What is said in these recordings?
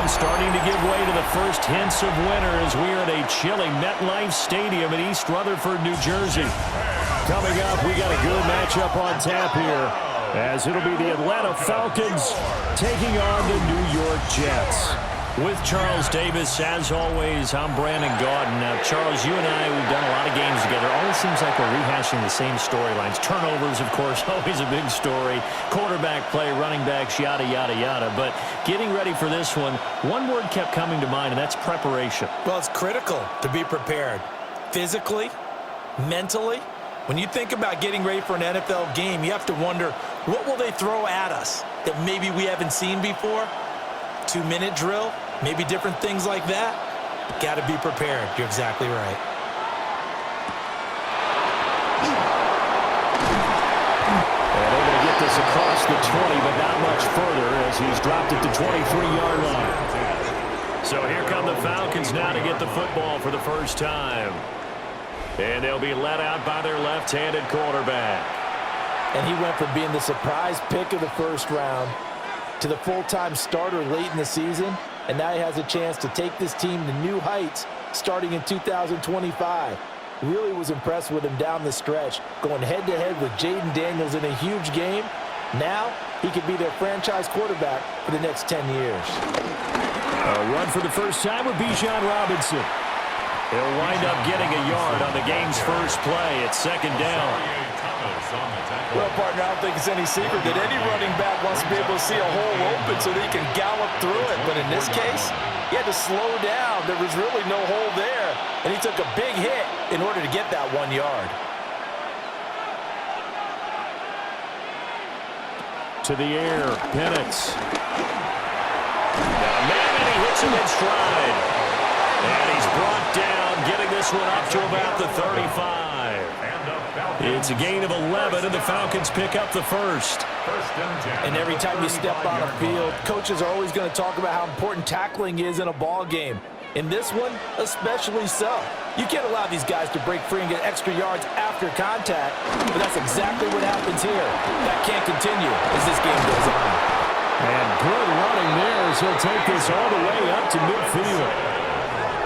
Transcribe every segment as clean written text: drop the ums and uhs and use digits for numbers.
momentum starting to give way to the first hints of winter as we are at a chilly MetLife Stadium in East Rutherford, New Jersey. Coming up, we got a good matchup on tap here, as it'll be the Atlanta Falcons taking on the New York Jets. With Charles Davis, as always, I'm Brandon Gaudin. Now, Charles, you and I, we've done a lot of games together. Always seems like we're rehashing the same storylines. Turnovers, of course, always a big story. Quarterback play, running backs, yada, yada, yada. But getting ready for this one word kept coming to mind, and that's preparation. Well, it's critical to be prepared. Physically, mentally. When you think about getting ready for an NFL game, you have to wonder, what will they throw at us that maybe we haven't seen before? 2-minute drill, maybe different things like that. Got to be prepared. You're exactly right. And able to get this across the 20, but not much further as he's dropped it to 23-yard line. So here come the Falcons now to get the football for the first time. And they'll be led out by their left-handed quarterback. And he went from being the surprise pick of the first round to the full-time starter late in the season, and now he has a chance to take this team to new heights starting in 2025. Really was impressed with him down the stretch, going head-to-head with Jaden Daniels in a huge game. Now he could be their franchise quarterback for the next 10 years. A run for the first time with Bijan Robinson. He'll wind up getting a yard on the game's first play at second down. Well, partner, I don't think it's any secret that any running back wants to be able to see a hole open so that he can gallop through it. But in this case, he had to slow down. There was really no hole there, and he took a big hit in order to get that 1 yard. To the air, Penix. Now, man, and he hits him in stride. And he's brought down, getting this one up to about the 35. It's a gain of 11, and the Falcons pick up the first. And every time you step on a field, coaches are always going to talk about how important tackling is in a ball game. In this one, especially so. You can't allow these guys to break free and get extra yards after contact, but that's exactly what happens here. That can't continue as this game goes on. And good running there as he'll take this all the way up to midfield.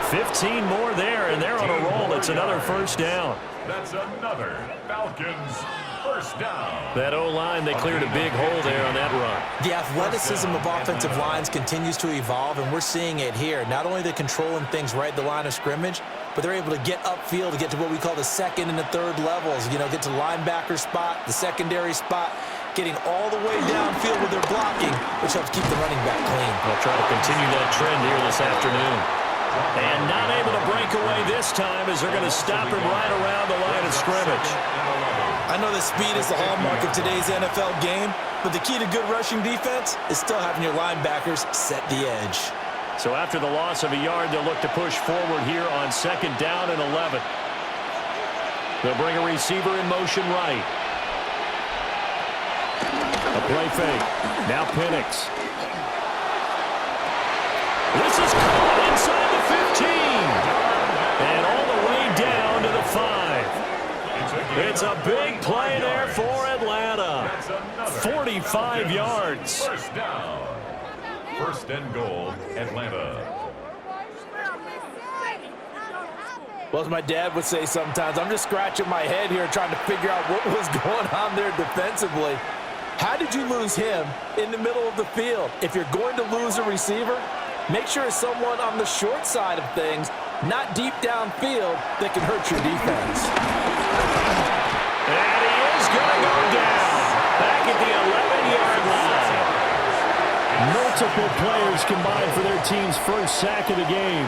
15 more there, and they're on a roll. It's another first down. That's another Falcons first down. That O-line, they cleared a big hole there on that run. The athleticism of offensive lines continues to evolve, and we're seeing it here. Not only are they controlling things right at the line of scrimmage, but they're able to get upfield to get to what we call the second and the third levels. You know, get to linebacker spot, the secondary spot, getting all the way downfield with their blocking, which helps keep the running back clean. They'll try to continue that trend here this afternoon. And not able to break away this time as they're going to stop him right around the line of scrimmage. I know that speed is the hallmark of today's NFL game, but the key to good rushing defense is still having your linebackers set the edge. So after the loss of a yard, they'll look to push forward here on second down and 11. They'll bring a receiver in motion right. A play fake. Now Penix. This is caught inside the 15. And all the way down to the 5. It's a big play there for Atlanta. 45 yards. First down. First and goal, Atlanta. Well, as my dad would say sometimes, I'm just scratching my head here trying to figure out what was going on there defensively. How did you lose him in the middle of the field? If you're going to lose a receiver, make sure it's someone on the short side of things, not deep downfield, that can hurt your defense. And he is going to go down back at the 11-yard line. Multiple players combined for their team's first sack of the game.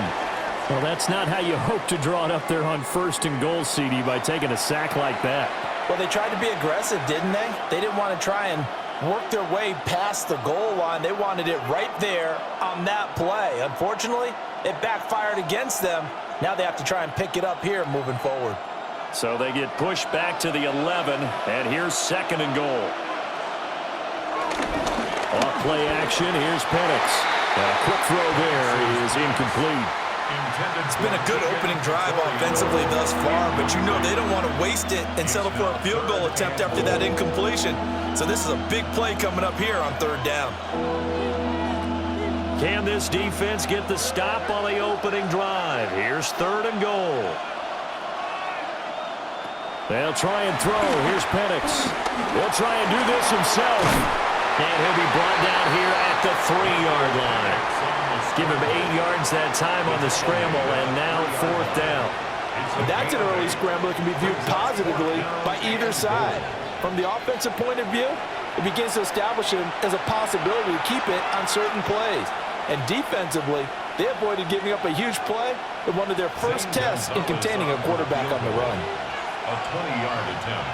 Well, that's not how you hope to draw it up there on first and goal, CD, by taking a sack like that. Well, they tried to be aggressive, didn't they? They didn't want to try and work their way past the goal line. They wanted it right there on that play. Unfortunately, it backfired against them. Now they have to try and pick it up here moving forward. So they get pushed back to the 11, and here's second and goal. Off play action, here's Penix. A quick throw there is incomplete. It's been a good opening drive offensively thus far, but you know they don't want to waste it and settle for a field goal attempt after that incompletion. So this is a big play coming up here on third down. Can this defense get the stop on the opening drive? Here's 3rd and goal. They'll try and throw. Here's Penix. He'll try and do this himself. And he'll be brought down here at the 3-yard line. Give him 8 yards that time on the scramble, and now 4th down. That's an early scramble that can be viewed positively by either side. From the offensive point of view, it begins to establish him as a possibility to keep it on certain plays. And defensively, they avoided giving up a huge play in one of their first tests in containing a quarterback on the run. A 20-yard attempt.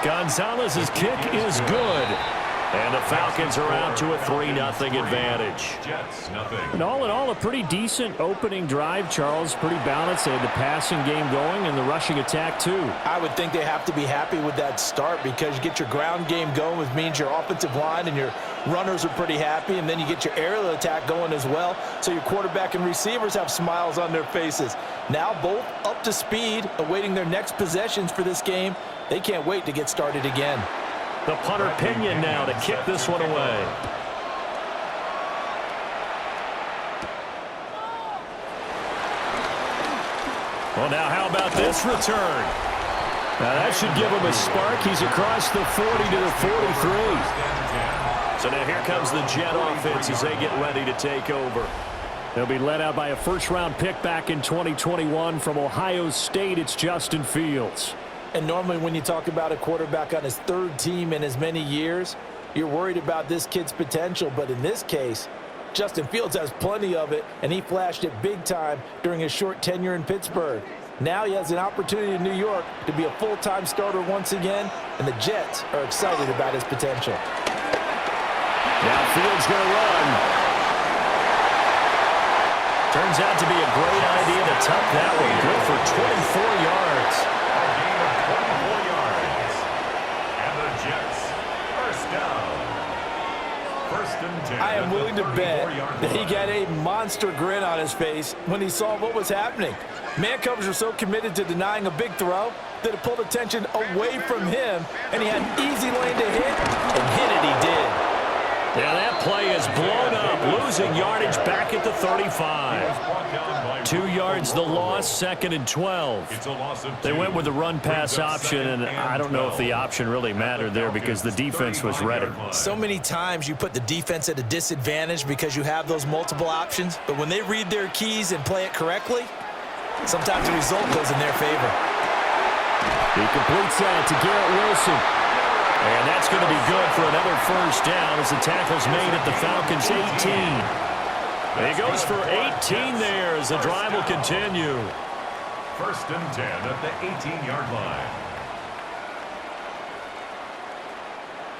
Gonzalez's kick is good. And the Falcons are out to a 3-0 advantage. Jets, nothing. And all in all, a pretty decent opening drive, Charles. Pretty balanced. They had the passing game going and the rushing attack, too. I would think they have to be happy with that start because you get your ground game going, which means your offensive line and your runners are pretty happy, and then you get your aerial attack going as well, so your quarterback and receivers have smiles on their faces. Now both up to speed, awaiting their next possessions for this game. They can't wait to get started again. The punter Pinion now to kick this one away. Well, now how about this return? Now that should give him a spark. He's across the 40 to the 43. So now here comes the Jet offense as they get ready to take over. They'll be led out by a first-round pick back in 2021 from Ohio State. It's Justin Fields. And normally when you talk about a quarterback on his 3rd team in as many years, you're worried about this kid's potential. But in this case, Justin Fields has plenty of it, and he flashed it big time during his short tenure in Pittsburgh. Now he has an opportunity in New York to be a full-time starter once again, and the Jets are excited about his potential. Now Fields going to run. Turns out to be a great idea to tuck that one. Good for 24 yards. I am willing to bet that he got a monster grin on his face when he saw what was happening. Man coverage were so committed to denying a big throw that it pulled attention away from him, and he had an easy lane to hit, and hit it he did. Yeah, that play is blown up, losing yardage back at the 35. 2 yards the loss, 2nd and 12. They went with the run-pass option, and I don't know if the option really mattered there because the defense was ready. So many times you put the defense at a disadvantage because you have those multiple options, but when they read their keys and play it correctly, sometimes the result goes in their favor. He completes that to Garrett Wilson. And that's going to be good for another first down as the tackle's made at the Falcons' 18. And he goes for 18 there as the drive will continue. 1st and 10 at the 18-yard line.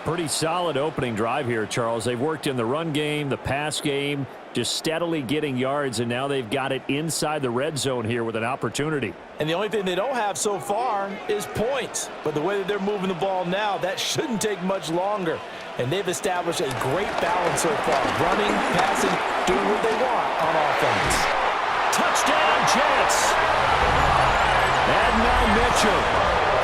Pretty solid opening drive here, Charles. They've worked in the run game, the pass game, just steadily getting yards, and now they've got it inside the red zone here with an opportunity. And the only thing they don't have so far is points. But the way that they're moving the ball now, that shouldn't take much longer. And they've established a great balance so far. Running, passing, doing what they want on offense. Touchdown, Jets! And now Mitchell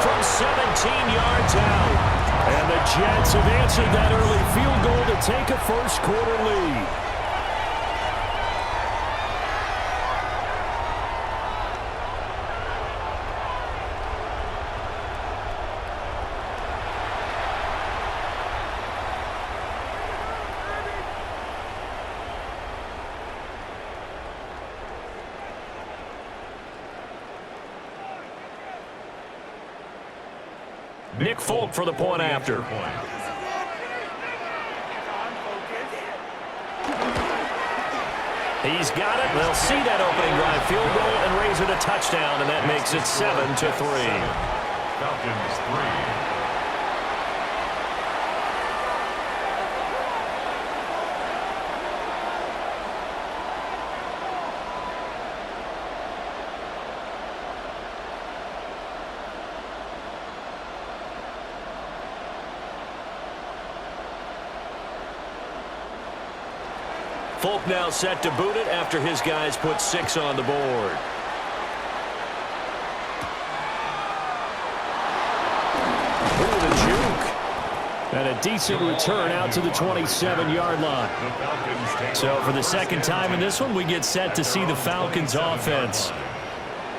from 17 yards out. And the Jets have answered that early field goal to take a first-quarter lead. Nick Folk for the point after. He's got it. They'll see that opening drive field goal and raise it a touchdown, and that makes it 7-3. Falcons 3. Folk now set to boot it after his guys put 6 on the board. Ooh, the juke. And a decent return out to the 27-yard line. So for the second time in this one, we get set to see the Falcons offense.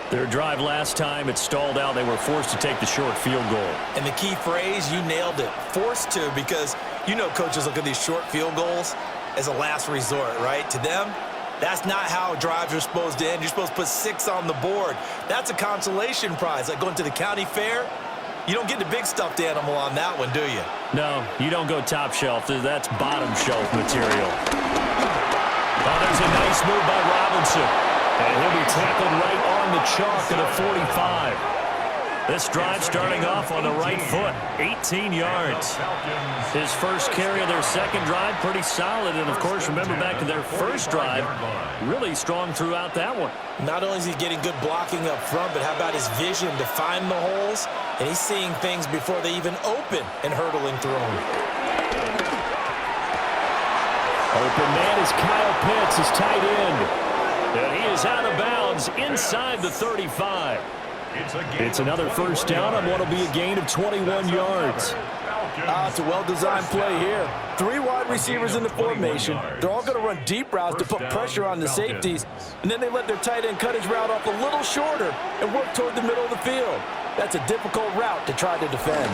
Their drive last time, it stalled out. They were forced to take the short field goal. And the key phrase, you nailed it, forced to, because you know coaches look at these short field goals as a last resort, right? To them, that's not how drives are supposed to end. You're supposed to put 6 on the board. That's a consolation prize, like going to the county fair. You don't get the big stuffed animal on that one, do you? No, you don't go top shelf. That's bottom shelf material. Oh, there's a nice move by Robinson. And he'll be tackled right on the chalk at a 45. This drive starting off on the right foot, 18 yards. His first carry of their second drive, pretty solid. And, of course, remember back to their first drive, really strong throughout that one. Not only is he getting good blocking up front, but how about his vision to find the holes? And he's seeing things before they even open and hurdling through them. Open man is Kyle Pitts, his tight end. And he is out of bounds inside the 35. It's another first down on what will be a gain of 21 yards. It's a well-designed play here. 3 wide receivers in the formation. They're all going to run deep routes to put pressure on the safeties. And then they let their tight end cut his route off a little shorter and work toward the middle of the field. That's a difficult route to try to defend.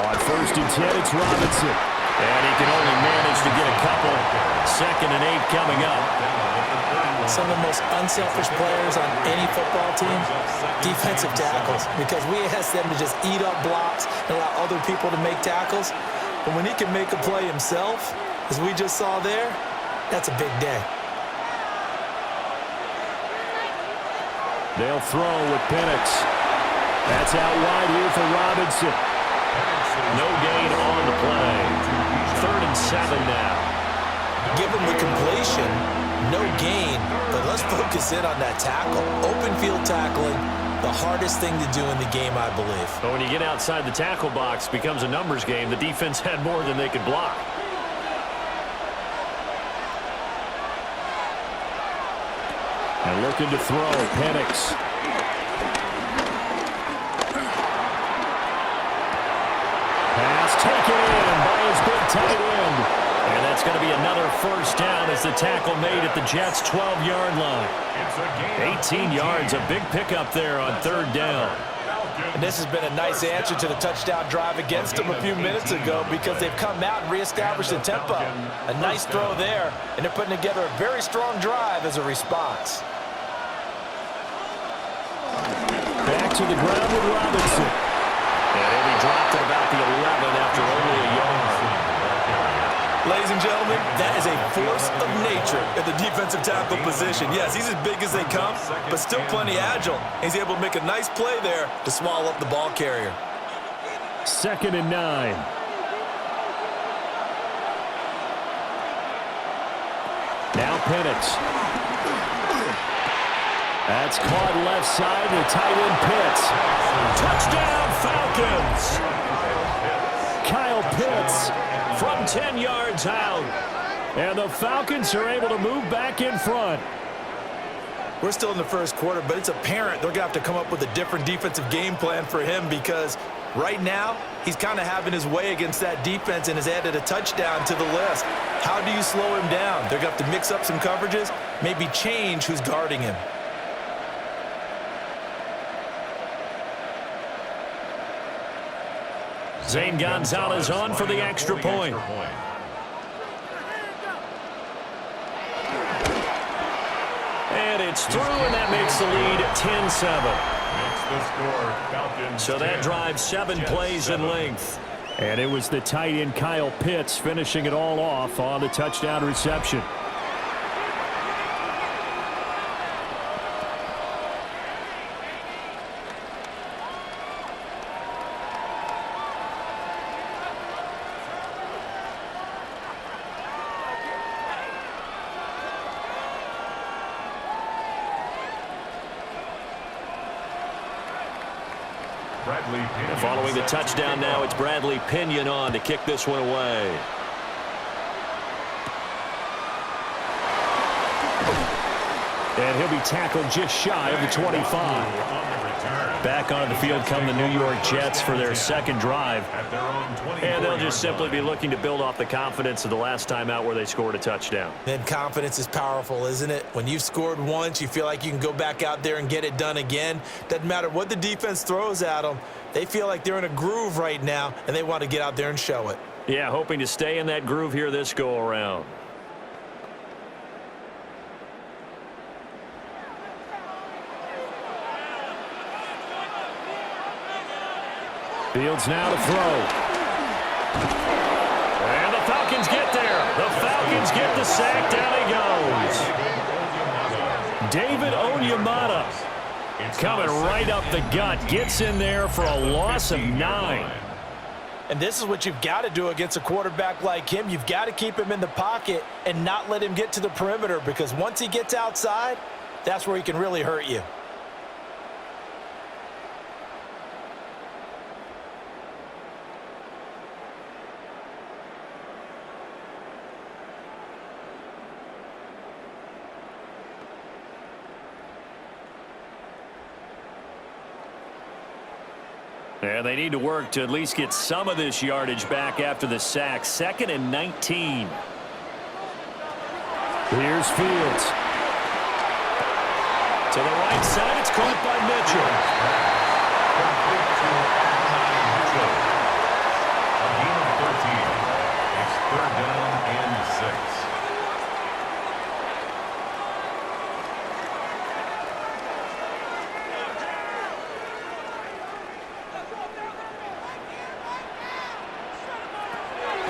On first and 10, it's Robinson. And he can only manage to get a couple. 2nd and 8 coming up. Some of the most unselfish players on any football team, defensive tackles, because we ask them to just eat up blocks and allow other people to make tackles. But when he can make a play himself, as we just saw there, that's a big day. They'll throw with Penix. That's out wide here for Robinson. No gain on the play. 3rd and 7 now. Give him the completion, no gain, but let's focus in on that tackle. Open field tackling, the hardest thing to do in the game, I believe. But when you get outside the tackle box, it becomes a numbers game. The defense had more than they could block. And looking to throw, Penix. Pass taken in by his big tight end. And that's going to be another first down as the tackle made at the Jets' 12-yard line. 18 yards, a big pickup there on 3rd down. And this has been a nice answer to the touchdown drive against them a few minutes ago because they've come out and reestablished the tempo. A nice throw there, and they're putting together a very strong drive as a response. Back to the ground with Robinson. And he'll be dropped at about the 11 after only a yard. Ladies and gentlemen, that is a force of nature at the defensive tackle position. Yes, he's as big as they come, but still plenty agile. He's able to make a nice play there to swallow up the ball carrier. 2nd and 9. Now Penix. That's caught left side, the tight end Pitts. Touchdown, Falcons! Kyle Pitts from 10 yards out. And the Falcons are able to move back in front. We're still in the first quarter, but it's apparent they're going to have to come up with a different defensive game plan for him because right now he's kind of having his way against that defense and has added a touchdown to the list. How do you slow him down? They're going to have to mix up some coverages, maybe change who's guarding him. Zane Gonzalez on for the extra point. And it's through, and that makes the lead 10-7. So that drive 7 plays in length. And it was the tight end Kyle Pitts finishing it all off on the touchdown reception. Following the touchdown now, it's Bradley Pinion on to kick this one away. And he'll be tackled just shy of the 25. Back onto the field come the New York Jets for their second drive. And they'll just simply be looking to build off the confidence of the last time out where they scored a touchdown. And confidence is powerful, isn't it? When you've scored once, you feel like you can go back out there and get it done again. Doesn't matter what the defense throws at them. They feel like they're in a groove right now, and they want to get out there and show it. Yeah, hoping to stay in that groove here this go-around. Fields now to throw. And the Falcons get there. The Falcons get the sack. Down he goes. David Onyemata coming right up the gut. Gets in there for a loss of 9. And this is what you've got to do against a quarterback like him. You've got to keep him in the pocket and not let him get to the perimeter, because once he gets outside, that's where he can really hurt you. And they need to work to at least get some of this yardage back after the sack. 2nd and 19. Here's Fields. To the right side, it's caught by Mitchell. A gain of 13. It's 3rd down and 6.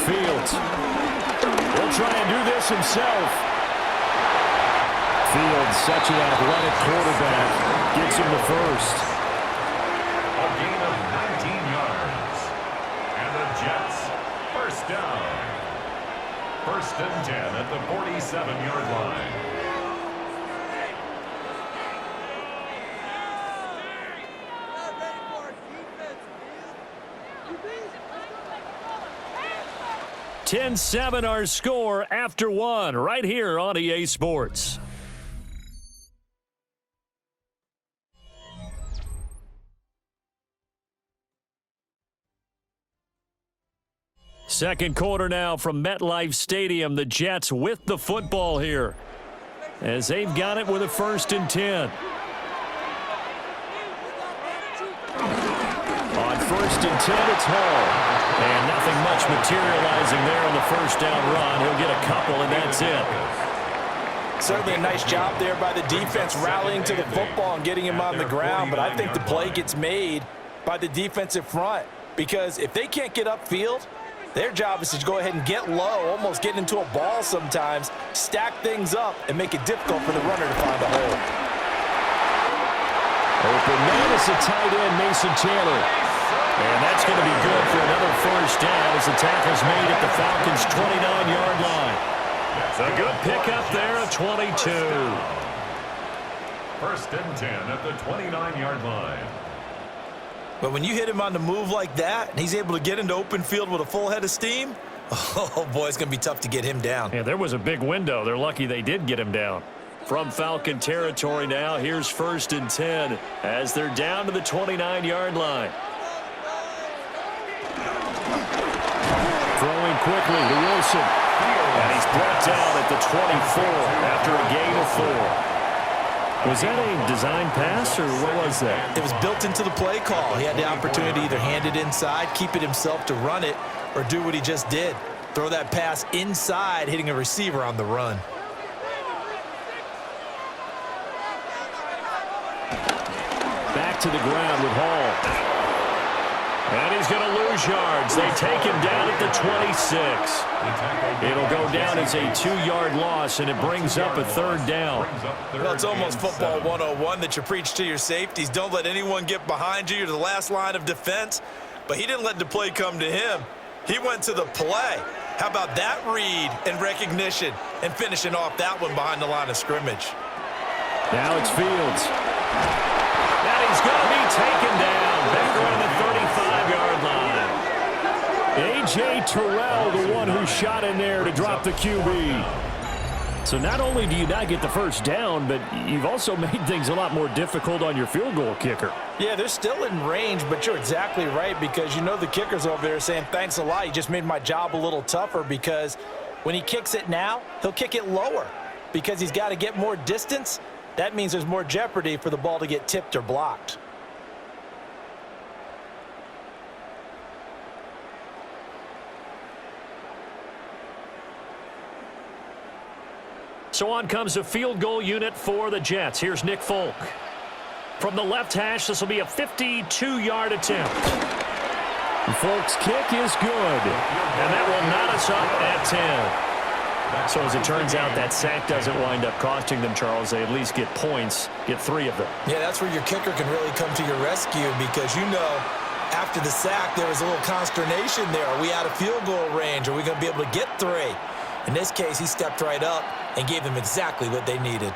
Fields will try and do this himself. Fields, such an athletic quarterback, gets him the first. A gain of 19 yards. And the Jets, 1st down. 1st and 10 at the 47-yard line. Ten 10-7 our score after 1 right here on EA Sports. Second quarter now from MetLife Stadium. The Jets with the football here as they've got it with a 1st and 10. On 1st and 10, it's Hall. And nothing much materializing there on the 1st down run. He'll get a couple, and that's it. Certainly a nice job there by the defense rallying to the football and getting him on the ground. But I think the play gets made by the defensive front, because if they can't get upfield, their job is to go ahead and get low, almost get into a ball sometimes, stack things up, and make it difficult for the runner to find a hole. Open man is the tight end, Mason Taylor. And that's going to be good for another 1st down as the tackle's made at the Falcons' 29-yard line. A good pickup there at 22. 1st and 10 at the 29-yard line. But when you hit him on the move like that, and he's able to get into open field with a full head of steam, oh, boy, it's going to be tough to get him down. Yeah, there was a big window. They're lucky they did get him down. From Falcon territory now, here's 1st and 10 as they're down to the 29-yard line. Throwing quickly to Wilson. And he's brought down at the 24 after a gain of 4. Was that a design pass, or what was that? It was built into the play call. He had the opportunity to either hand it inside, keep it himself to run it, or do what he just did. Throw that pass inside, hitting a receiver on the run. Back to the ground with Hall. And he's going to lose yards. They take him down at the 26. It'll go down as a 2-yard loss, and it brings up a 3rd down. Well, it's almost football 101 that you preach to your safeties. Don't let anyone get behind you. You're the last line of defense. But he didn't let the play come to him. He went to the play. How about that read and recognition and finishing off that one behind the line of scrimmage? Now it's Fields. And he's going to be taken down back around the 35-yard line. A.J. Terrell, the one who shot in there to drop the QB. So not only do you not get the first down, but you've also made things a lot more difficult on your field goal kicker. Yeah, they're still in range, but you're exactly right because you know the kicker's over there saying, thanks a lot. You just made my job a little tougher because when he kicks it now, he'll kick it lower because he's got to get more distance. That means there's more jeopardy for the ball to get tipped or blocked. So on comes a field goal unit for the Jets. Here's Nick Folk. From the left hash, this will be a 52-yard attempt. Folk's kick is good, and that will knot us up at 10. So as it turns out, that sack doesn't wind up costing them, Charles. They at least get points, get 3 of them. Yeah, that's where your kicker can really come to your rescue because you know after the sack there was a little consternation there. Are we out of field goal range? Are we going to be able to get 3? In this case, he stepped right up and gave them exactly what they needed.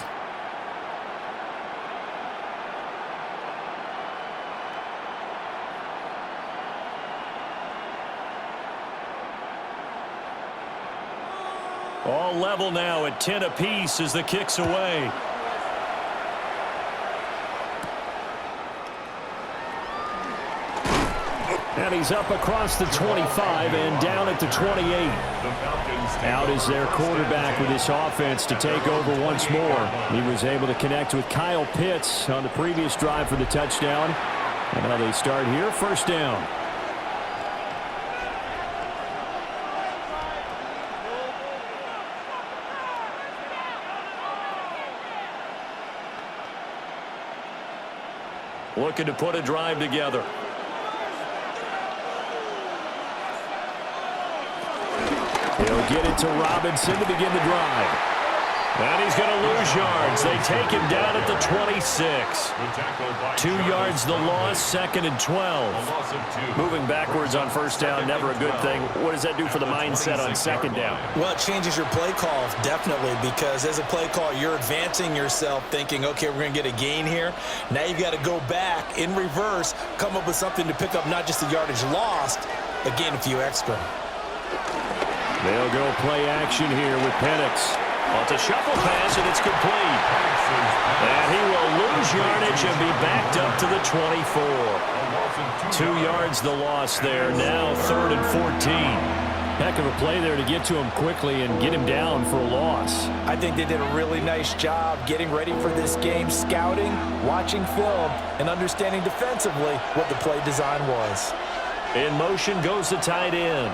All level now at 10 apiece as the kick's away. And he's up across the 25 and down at the 28. Out is their quarterback with this offense to take over once more. He was able to connect with Kyle Pitts on the previous drive for the touchdown. And now they start here, first down. Looking to put a drive together. He'll get it to Robinson to begin the drive. And he's going to lose yards. They take him down at the 26. 2 yards the loss, second and 12. Moving backwards on first down, never a good thing. What does that do for the mindset on second down? Well, it changes your play call, definitely, because as a play call, you're advancing yourself thinking, okay, we're going to get a gain here. Now you've got to go back in reverse, come up with something to pick up not just the yardage lost, but gain a few extra. They'll go play action here with Penix. Well, it's a shuffle pass, and it's complete. And he will lose yardage and be backed up to the 24. 2 yards the loss there. Now 3rd and 14. Heck of a play there to get to him quickly and get him down for a loss. I think they did a really nice job getting ready for this game, scouting, watching film, and understanding defensively what the play design was. In motion goes the tight end.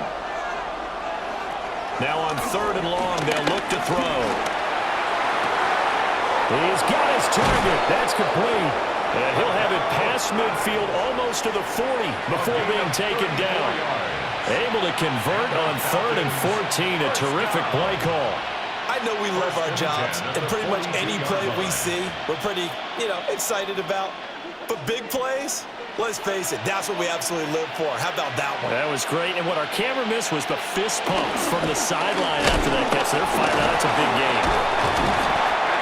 Now on 3rd and long, they'll look to throw. He's got his target. That's complete. And he'll have it past midfield almost to the 40 before being taken down. Able to convert on 3rd and 14. A terrific play call. I know we love our jobs, and pretty much any play we see, we're pretty, excited about. But big plays, let's face it, that's what we absolutely live for. How about that one? That was great. And what our camera missed was the fist pump from the sideline after that catch. They're fired out. That's a big game.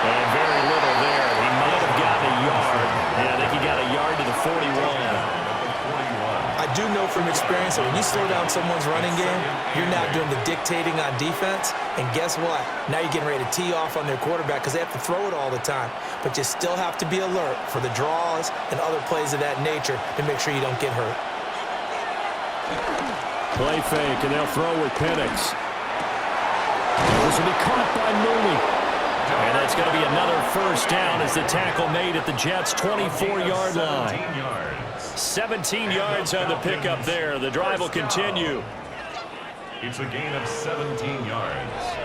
And very little there. He might have gotten a yard. And I think he got a yard to the 41. I do know from experience that when you slow down someone's running game, you're not doing the dictating on defense. And guess what? Now you're getting ready to tee off on their quarterback because they have to throw it all the time. But you still have to be alert for the draws and other plays of that nature to make sure you don't get hurt. Play fake, and they'll throw with Penix. This will be caught by Mooney. And that's going to be another first down as the tackle made at the Jets' 24-yard line. 17 yards on the pickup there. The drive will continue. It's a gain of 17 yards.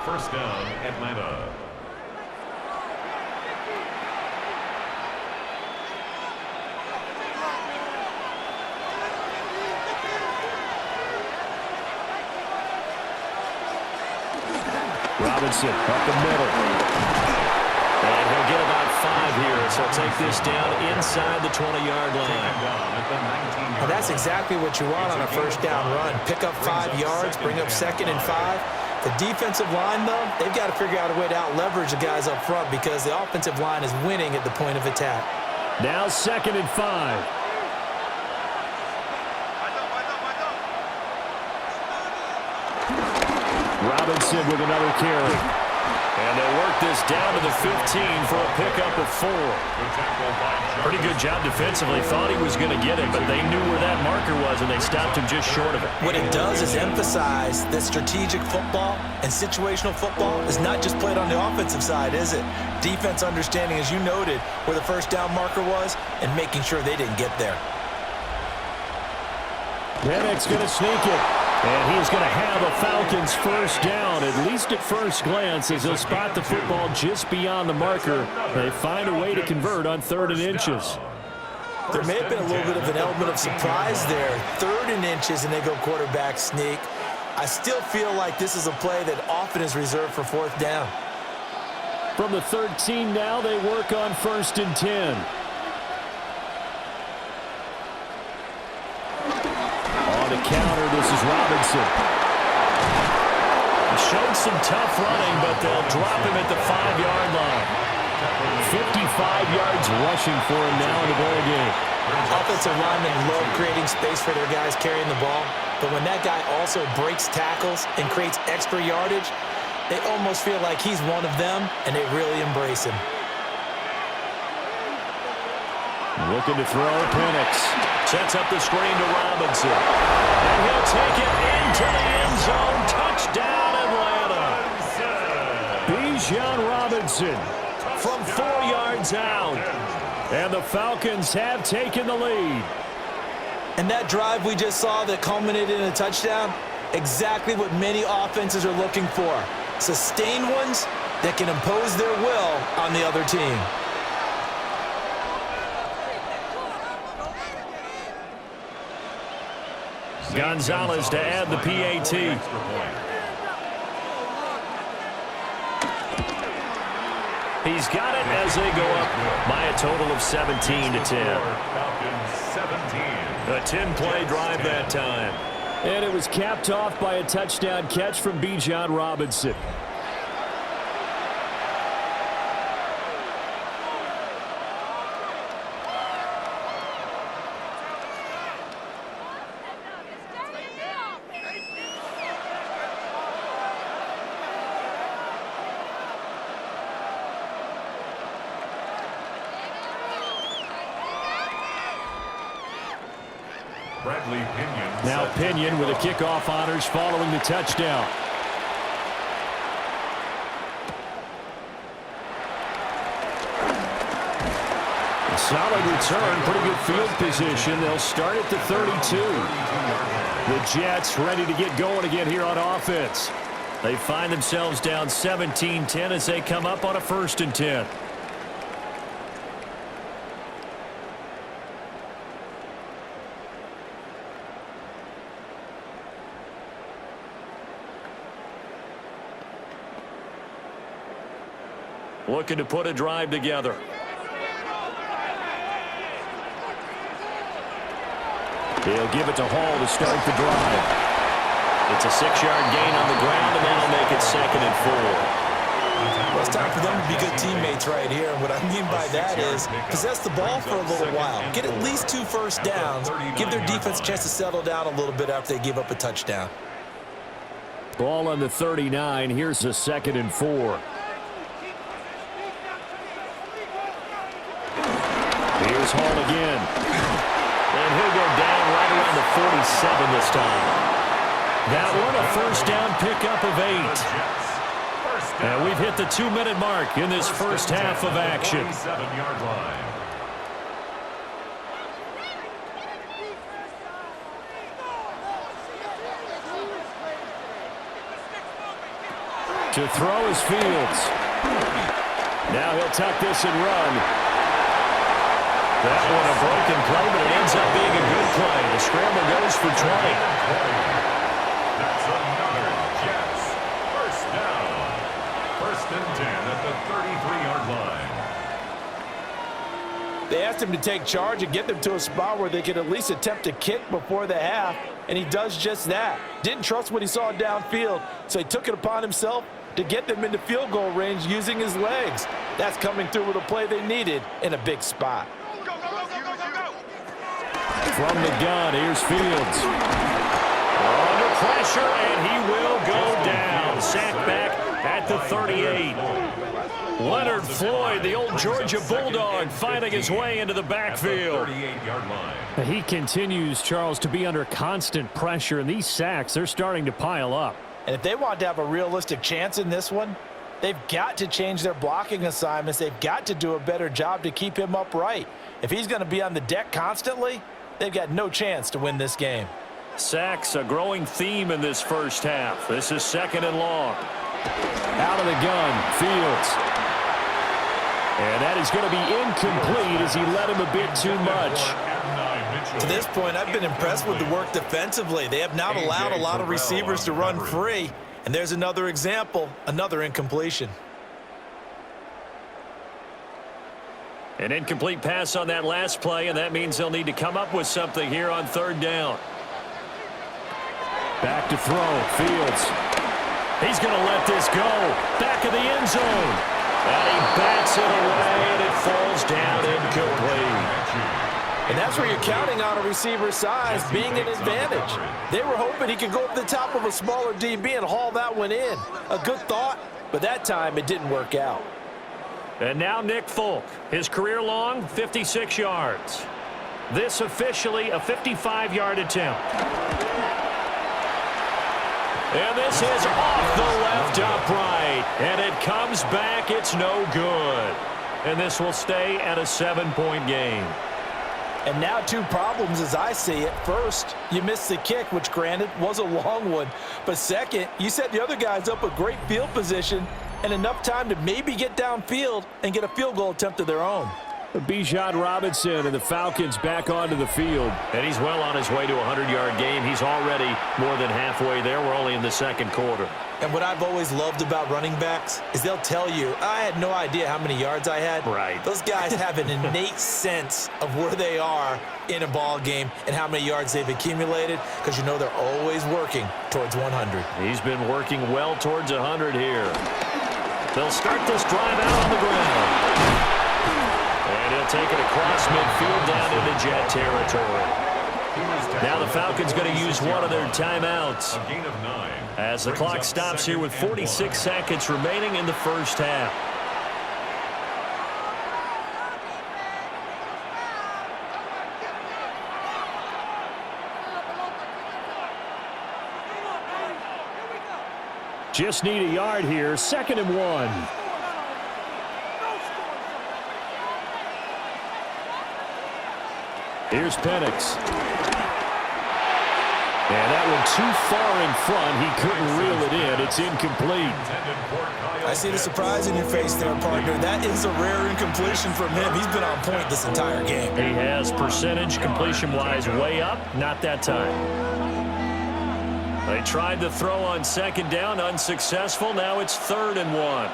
First down, Atlanta. Robinson up the middle. And he'll get about 5 here, so take this down inside the 20-yard line. Well, that's exactly what you want on a first down run. Pick up 5 yards, bring up 2nd and 5. The defensive line, though, they've got to figure out a way to out-leverage the guys up front because the offensive line is winning at the point of attack. Now 2nd and 5. Robinson with another carry. And they'll work this down to the 15 for a pickup of 4. Pretty good job defensively. Thought he was going to get it, but they knew where that marker was, and they stopped him just short of it. What it does is emphasize that strategic football and situational football is not just played on the offensive side, is it? Defense understanding, as you noted, where the first down marker was and making sure they didn't get there. Pennick's going to sneak it. And he's going to have a Falcons first down, at least at first glance, as they'll spot the football just beyond the marker. They find a way to convert on 3rd and inches. There may have been a little bit of an element of surprise there. 3rd and inches, and they go quarterback sneak. I still feel like this is a play that often is reserved for 4th down. From the 13 now, they work on 1st and 10. The counter, this is Robinson. He showed some tough running, but they'll drop him at the 5-yard line. 55 yards rushing for him now in the ball game. Offensive linemen love creating space for their guys carrying the ball, but when that guy also breaks tackles and creates extra yardage, they almost feel like he's one of them, and they really embrace him. Looking to throw, Penix. Sets up the screen to Robinson. And he'll take it into the end zone. Touchdown, Atlanta. Bijan Robinson from 4 yards out. And the Falcons have taken the lead. And that drive we just saw that culminated in a touchdown, exactly what many offenses are looking for. Sustained ones that can impose their will on the other team. Gonzalez to add the PAT. He's got it as they go up by a total of 17 to 10. A 10-play drive that time. And it was capped off by a touchdown catch from Bijan Robinson. Now Pinion with the kickoff honors following the touchdown. A solid return, pretty good field position. They'll start at the 32. The Jets ready to get going again here on offense. They find themselves down 17-10 as they come up on a 1st and 10. Looking to put a drive together. He'll give it to Hall to start the drive. It's a 6-yard gain on the ground, and that'll make it 2nd and 4. Well, it's time for them to be good teammates right here. And what I mean by that is possess the ball for a little while. Get at least 2 first downs. Give their defense a chance to settle down a little bit after they give up a touchdown. Ball on the 39. Here's a 2nd and 4. Here's Hall again. And he'll go down right around the 47 this time. That one a first down pickup of 8. And we've hit the 2-minute mark in this first half of action. To throw is Fields. Now he'll tuck this and run. That one a broken play, but it ends up being a good play. The scramble goes for 20. That's another Jets first down. 1st and 10 at the 33-yard line. They asked him to take charge and get them to a spot where they could at least attempt to kick before the half, and he does just that. Didn't trust what he saw downfield, so he took it upon himself to get them into field goal range using his legs. That's coming through with a play they needed in a big spot. From the gun, here's Fields. Under pressure, and he will go down. Sacked back at the 38. Leonard Floyd, the old Georgia Bulldog, finding his way into the backfield. 38-yard line. He continues, Charles, to be under constant pressure, and these sacks, they're starting to pile up. And if they want to have a realistic chance in this one, they've got to change their blocking assignments. They've got to do a better job to keep him upright. If he's going to be on the deck constantly, they've got no chance to win this game. Sacks, a growing theme in this first half. This is 2nd and long. Out of the gun, Fields. And that is going to be incomplete as he led him a bit too much. To this point, I've been impressed with the work defensively. They have not allowed a lot of receivers to run free. And there's another example, another incompletion. An incomplete pass on that last play, and that means they'll need to come up with something here on 3rd down. Back to throw, Fields. He's going to let this go. Back of the end zone. And he bats it away, and it falls down incomplete. And that's where you're counting on a receiver's size being an advantage. They were hoping he could go up the top of a smaller DB and haul that one in. A good thought, but that time it didn't work out. And now Nick Folk, his career long, 56 yards. This officially a 55-yard attempt. And this is off the left upright. And it comes back. It's no good. And this will stay at a 7-point game. And now 2 problems as I see it. First, you missed the kick, which granted was a long one. But second, you set the other guys up with great field position and enough time to maybe get downfield and get a field goal attempt of their own. Bijan Robinson and the Falcons back onto the field. And he's well on his way to a 100-yard game. He's already more than halfway there. We're only in the 2nd quarter. And what I've always loved about running backs is they'll tell you, I had no idea how many yards I had. Right. Those guys have an innate sense of where they are in a ball game and how many yards they've accumulated because you know they're always working towards 100. He's been working well towards 100 here. They'll start this drive out on the ground. And he'll take it across midfield down into Jet territory. Now the Falcons going to use one of their timeouts A gain of 9. as the clock stops here with 46 seconds remaining in the first half. Just need a yard here, 2nd and 1. Here's Penix. And that one too far in front. He couldn't reel it in. It's incomplete. I see the surprise in your face there, partner. That is a rare incompletion from him. He's been on point this entire game. He has percentage completion-wise way up. Not that time. They tried to throw on 2nd down. Unsuccessful. Now it's 3rd and 1.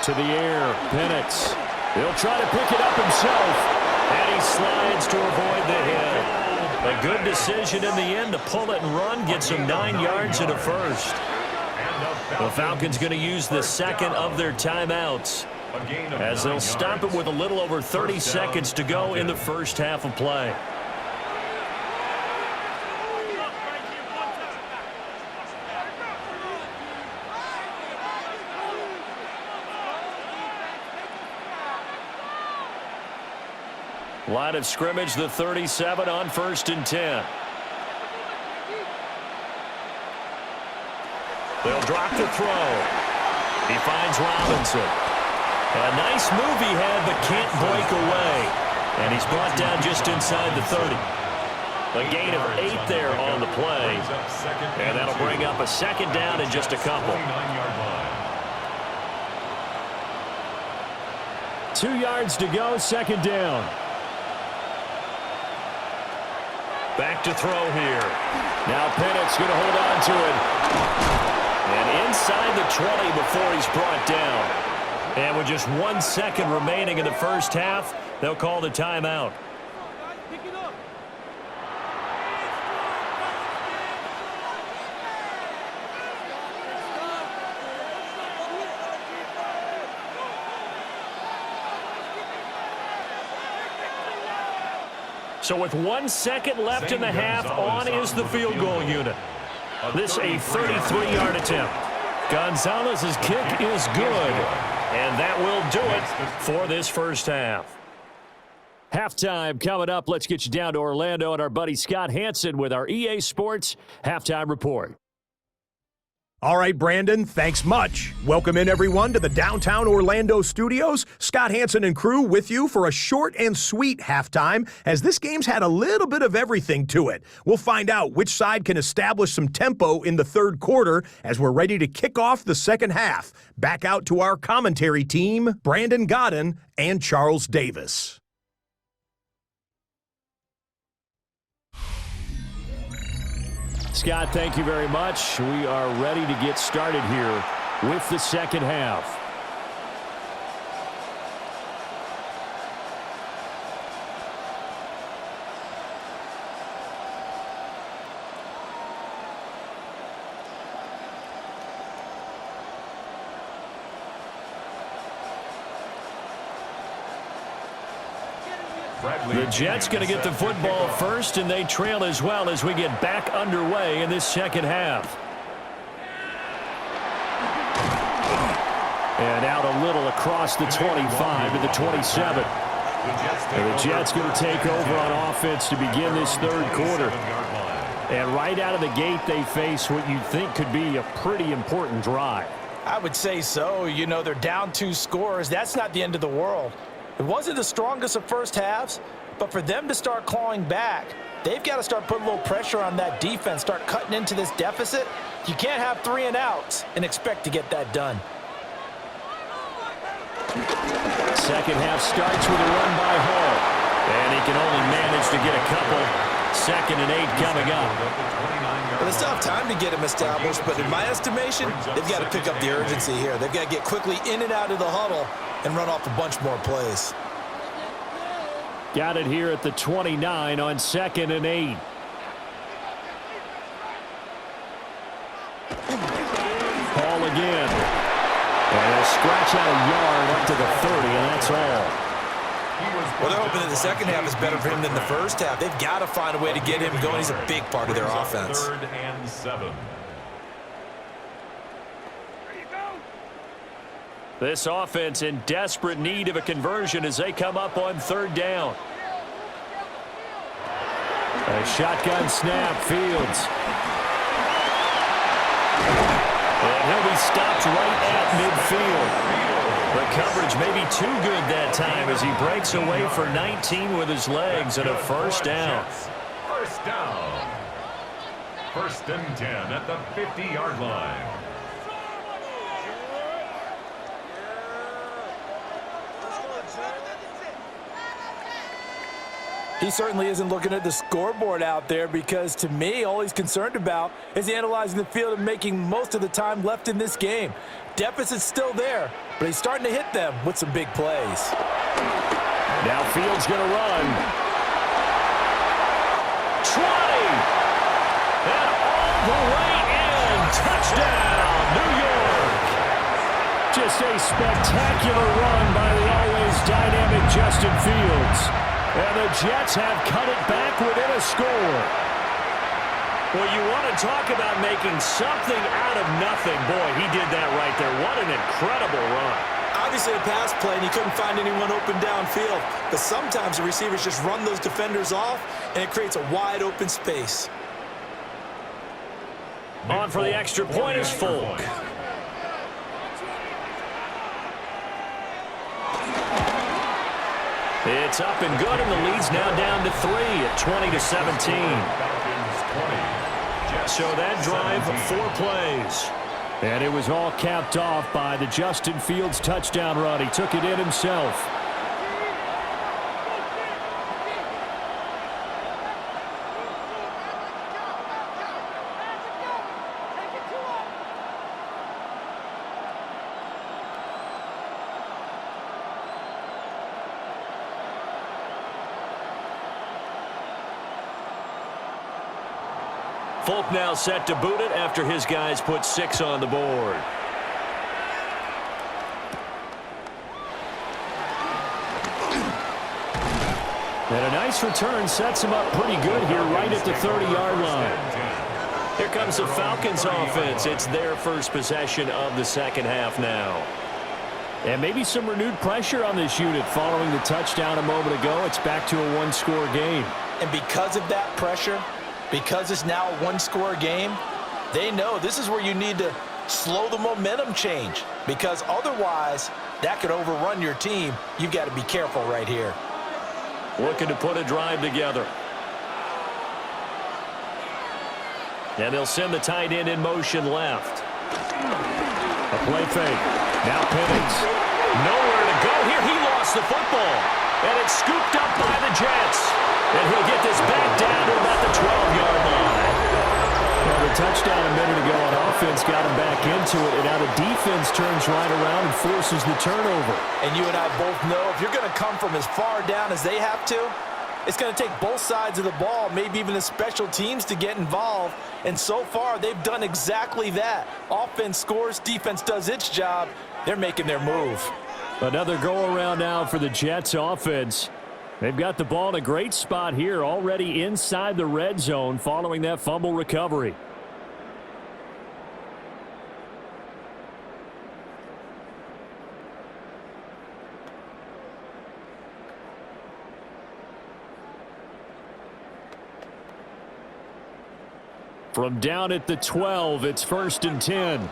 To the air. Penix. He'll try to pick it up himself. And he slides to avoid the hit. A good decision in the end to pull it and run. Get some 9 yards and a first. The Falcons going to use the 2nd of their timeouts as they'll stop it with a little over 30 seconds to go in the first half of play. Line of scrimmage, the 37 on 1st and 10. They'll drop the throw. He finds Robinson. A nice move he had, but can't break away. And he's brought down just inside the 30. A gain of 8 there on the play. And that'll bring up a 2nd down in just a couple. 2 yards to go, 2nd down. Back to throw here. Now Penix going to hold on to it. And inside the 20 before he's brought down. And with just 1 second remaining in the first half, they'll call the timeout. So with 1 second left in the half, on is the field goal unit. This a 33-yard attempt. Gonzalez's kick is good, and that will do it for this first half. Halftime coming up. Let's get you down to Orlando and our buddy Scott Hansen with our EA Sports Halftime Report. All right, Brandon, thanks much. Welcome in, everyone, to the downtown Orlando studios. Scott Hansen and crew with you for a short and sweet halftime, as this game's had a little bit of everything to it. We'll find out which side can establish some tempo in the third quarter as we're ready to kick off the second half. Back out to our commentary team, Brandon Godden and Charles Davis. Scott, thank you very much. We are ready to get started here with the second half. The Jets going to get the football first, and they trail as well as we get back underway in this second half. And out a little across the 25 to the 27. And the Jets going to take over on offense to begin this third quarter. And right out of the gate, they face what you think could be a pretty important drive. I would say so. You know, they're down 2 scores. That's not the end of the world. It wasn't the strongest of first halves, but for them to start clawing back, they've got to start putting a little pressure on that defense, start cutting into this deficit. You can't have 3 and outs and expect to get that done. Second half starts with a run by Hall, and he can only manage to get a couple. 2nd and 8 coming up. Well, they still have time to get him established, but in my estimation, they've got to pick up the urgency here. They've got to get quickly in and out of the huddle and run off a bunch more plays. Got it here at the 29 on 2nd and 8. Hall again. And he'll scratch out a yard up to the 30, and that's all. Well, they're hoping that the second half is better for him than the first half. They've got to find a way to get him going. He's a big part of their offense. 3rd and 7. This offense in desperate need of a conversion as they come up on 3rd down. A shotgun snap, Fields. And he'll be stopped right at midfield. The coverage may be too good that time as he breaks away for 19 with his legs and a first down. First down. 1st and 10 at the 50-yard line. He certainly isn't looking at the scoreboard out there because, to me, all he's concerned about is analyzing the field and making most of the time left in this game. Deficit's still there, but he's starting to hit them with some big plays. Now Fields going to run. 20! And all the way in. Touchdown, New York! Just a spectacular run by the always dynamic Justin Fields. And the Jets have cut it back within a score. Well, you want to talk about making something out of nothing. Boy, he did that right there. What an incredible run. Obviously a pass play, and he couldn't find anyone open downfield. But sometimes the receivers just run those defenders off, and it creates a wide open space. On for the extra point is Folk. It's up and good, and the lead's now down to 3 at 20-17. So that drive, 4 plays. And it was all capped off by the Justin Fields touchdown run. He took it in himself. Folk now set to boot it after his guys put 6 on the board. And a nice return sets him up pretty good here right at the 30-yard line. Here comes the Falcons offense. It's their first possession of the second half now. And maybe some renewed pressure on this unit following the touchdown a moment ago. It's back to a one-score game. And because of that pressure, because it's now a one-score game, they know this is where you need to slow the momentum change, because otherwise that could overrun your team. You've got to be careful right here. Looking to put a drive together. And they'll send the tight end in motion left. A play fake. Now Penix. Nowhere to go here. He lost the football. And it's scooped up by the Jets. And he'll get this back down to about the 12-yard line. Well, the touchdown a minute ago on offense got him back into it. And now the defense turns right around and forces the turnover. And you and I both know if you're going to come from as far down as they have to, it's going to take both sides of the ball, maybe even the special teams, to get involved. And so far, they've done exactly that. Offense scores, defense does its job. They're making their move. Another go-around now for the Jets offense. They've got the ball in a great spot here, already inside the red zone following that fumble recovery. From down at the 12, it's 1st and 10.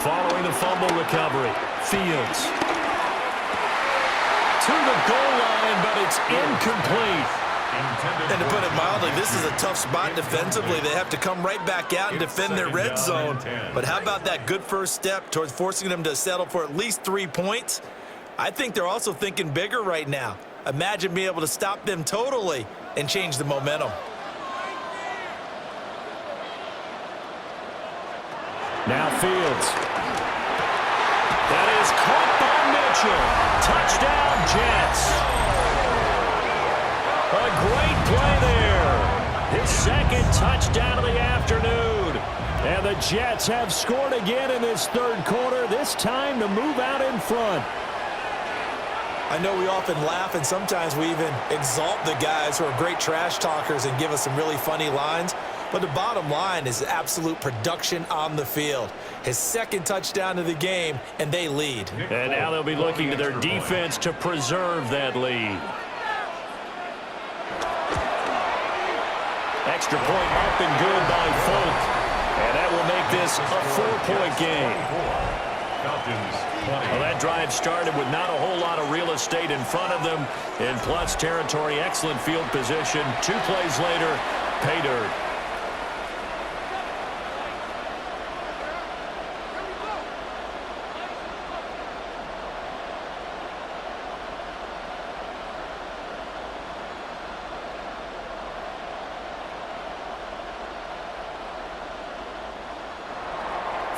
Following the fumble recovery, Fields. To the goal line, but it's incomplete. And to put it mildly, this is a tough spot defensively. They have to come right back out and defend their red zone. But how about that good first step towards forcing them to settle for at least 3 points? I think they're also thinking bigger right now. Imagine being able to stop them totally and change the momentum. Now Fields. That is caught by Mitchell. Touchdown, Jets. A great play there. His second touchdown of the afternoon. And the Jets have scored again in this third quarter, this time to move out in front. I know we often laugh, and sometimes we even exalt the guys who are great trash talkers and give us some really funny lines. But the bottom line is absolute production on the field. His second touchdown of the game, and they lead. And now they'll be looking to their defense to preserve that lead. Extra point up and good by Folk. And that will make this a 4-point game. Well, that drive started with not a whole lot of real estate in front of them. In plus territory, excellent field position. 2 plays later, pay dirt.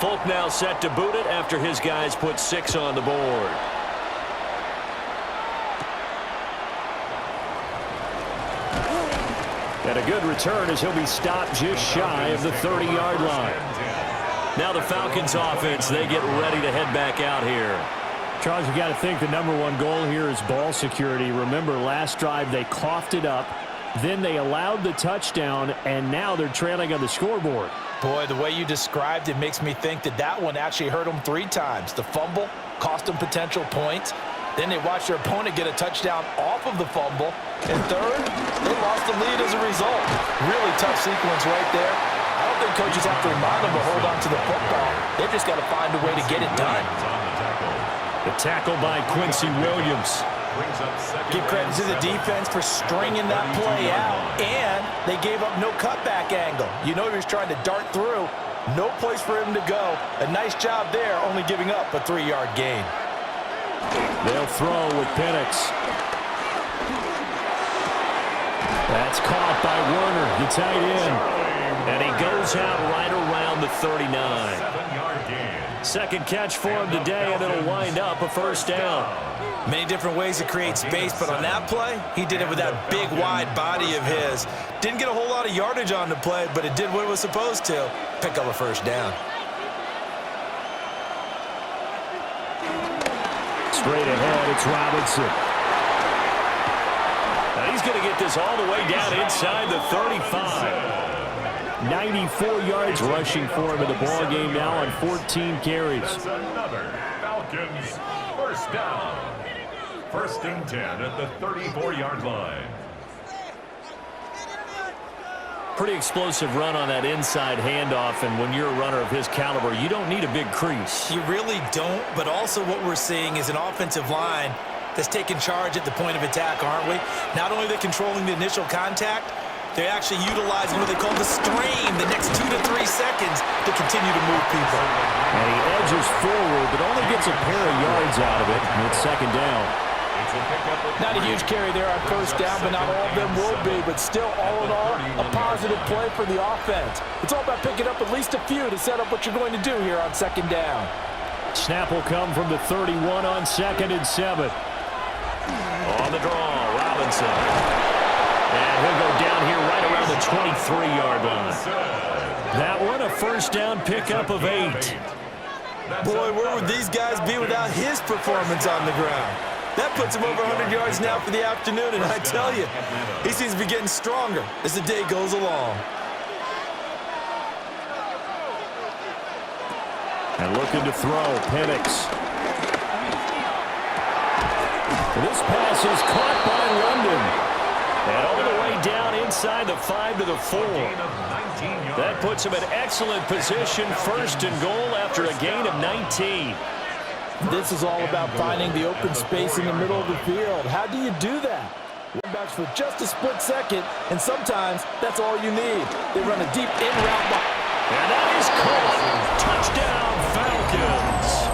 Folk now set to boot it after his guys put 6 on the board. And a good return as he'll be stopped just shy of the 30-yard line. Now the Falcons offense, they get ready to head back out here. Charles, you got to think the #1 goal here is ball security. Remember, last drive they coughed it up. Then they allowed the touchdown, and now they're trailing on the scoreboard. Boy, the way you described it makes me think that that one actually hurt them 3 times. The fumble cost them potential points. Then they watched their opponent get a touchdown off of the fumble. And third, they lost the lead as a result. Really tough sequence right there. I don't think coaches have to remind them to hold on to the football. They've just got to find a way to get it done. The tackle by Quincy Williams. Give credit to the defense for stringing that play out, and they gave up no cutback angle. You know he was trying to dart through. No place for him to go. A nice job there, only giving up a 3-yard gain. They'll throw with Penix. That's caught by Werner, the tight end. And he goes out right around the 39. 7-yard gain. Second catch for him today, and it'll wind up a first down. Many different ways to create space, but on that play, he did it with that big, wide body of his. Didn't get a whole lot of yardage on the play, but it did what it was supposed to. Pick up a first down. Straight ahead, it's Robinson. And he's going to get this all the way down inside the 35. 94 yards rushing for him in the ball game now on 14 carries. That's another Falcons first down. 1st and 10 at the 34-yard line. Pretty explosive run on that inside handoff, and when you're a runner of his caliber, you don't need a big crease. You really don't, but also what we're seeing is an offensive line that's taking charge at the point of attack, aren't we? Not only are they controlling the initial contact, they're actually utilizing what they call the strain the next 2 to 3 seconds to continue to move people. And he edges forward, but only gets a pair of yards out of it, and it's 2nd down. Not a huge carry there on 1st down, but not all of them will be. But still, all in all, a positive play for the offense. It's all about picking up at least a few to set up what you're going to do here on 2nd down. Snap will come from the 31 on 2nd and 7. On the draw, Robinson. And he'll go down here right around the 23-yard line. That one, a 1st down pickup of 8. Boy, where would these guys be without his performance on the ground? That puts him over 100 yards now for the afternoon, and I tell you, he seems to be getting stronger as the day goes along. And looking to throw, Penix. This pass is caught by London. And all the way down inside the 5 to the 4. That puts him in excellent position, 1st and goal after a gain of 19. This is all about finding the open space in the middle of the field. How do you do that? Backs for just a split second, and sometimes that's all you need. They run a deep in route. And that is caught. Touchdown, Falcons.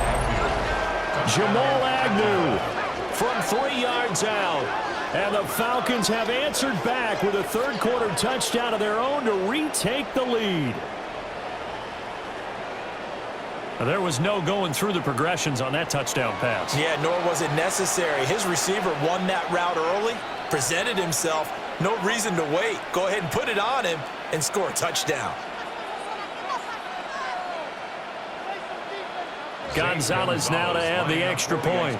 Jamal Agnew from 3 yards out. And the Falcons have answered back with a 3rd quarter touchdown of their own to retake the lead. There was no going through the progressions on that touchdown pass. Yeah, nor was it necessary. His receiver won that route early, presented himself, no reason to wait. Go ahead and put it on him and score a touchdown. Gonzalez now to add the extra point.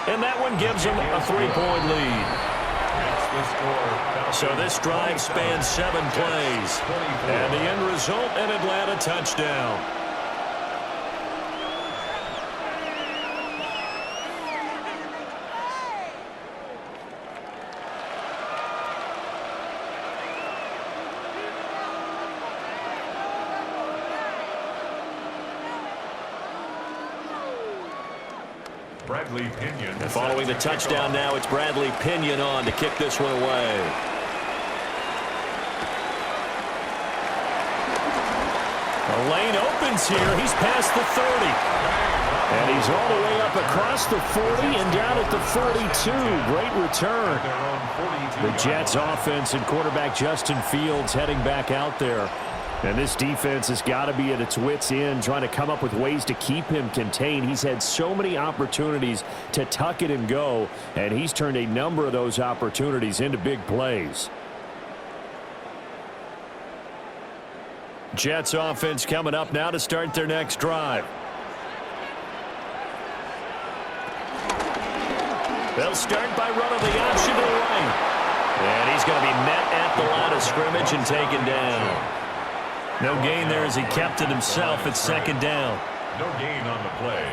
And that one gives them a 3-point lead. So this drive spans 7 plays. And the end result, an Atlanta touchdown. Bradley Pinion. Following the touchdown now, it's Bradley Pinion on to kick this one away. The lane opens here. He's past the 30. And he's all the way up across the 40 and down at the 42. Great return. The Jets offense and quarterback Justin Fields heading back out there. And this defense has got to be at its wits' end, trying to come up with ways to keep him contained. He's had so many opportunities to tuck it and go, and he's turned a number of those opportunities into big plays. Jets offense coming up now to start their next drive. They'll start by running the option to the right. And he's going to be met at the line of scrimmage and taken down. No gain there as he kept it himself at 2nd down. No gain on the play.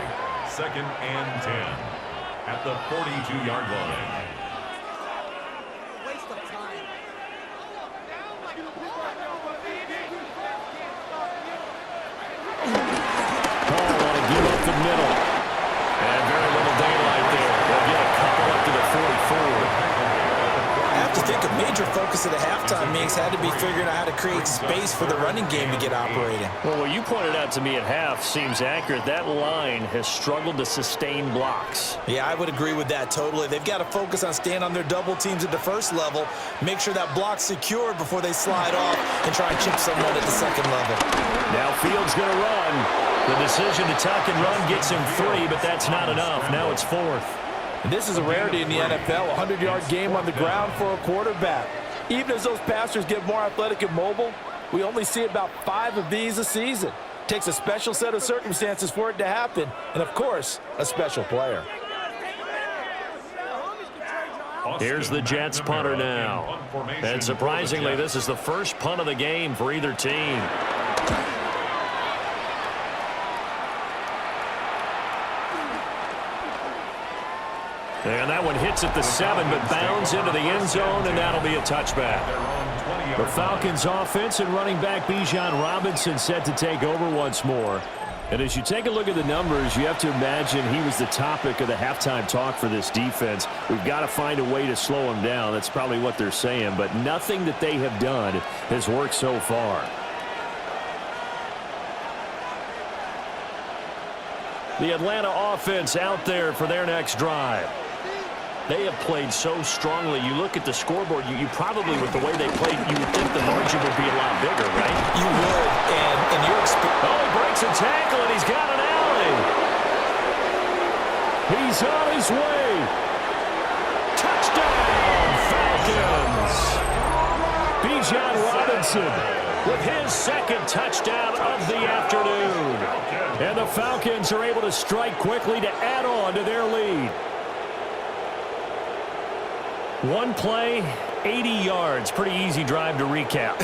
2nd and 10 at the 42-yard line. Paul want to give up the middle. And very little daylight there. They'll get a couple up to the 44. I have to think a major focus of the halftime meetings had to be figuring out how to create space for the running game to get operating. Well, what you pointed out to me at half seems accurate. That line has struggled to sustain blocks. Yeah, I would agree with that totally. They've got to focus on staying on their double teams at the first level, make sure that block's secured before they slide off and try and chip someone at the 2nd level. Now Fields going to run. The decision to tuck and run gets him 3, but that's not enough. Now it's 4th. And this is a rarity in the NFL, a 100-yard game on the ground for a quarterback. Even as those passers get more athletic and mobile, we only see about 5 of these a season. Takes a special set of circumstances for it to happen, and of course, a special player. Here's the Jets punter now. And surprisingly, this is the first punt of the game for either team. And that one hits at the 7, but bounds into the end zone, and that'll be a touchback. The Falcons offense and running back Bijan Robinson set to take over once more. And as you take a look at the numbers, you have to imagine he was the topic of the halftime talk for this defense. We've got to find a way to slow him down. That's probably what they're saying, but nothing that they have done has worked so far. The Atlanta offense out there for their next drive. They have played so strongly. You look at the scoreboard, you probably, with the way they played, you would think the margin would be a lot bigger, right? You would, and in your experience... Oh, he breaks a tackle, and he's got an alley. He's on his way. Touchdown, Falcons. Bijan Robinson with his second touchdown of the afternoon. And the Falcons are able to strike quickly to add on to their lead. One play, 80 yards. Pretty easy drive to recap.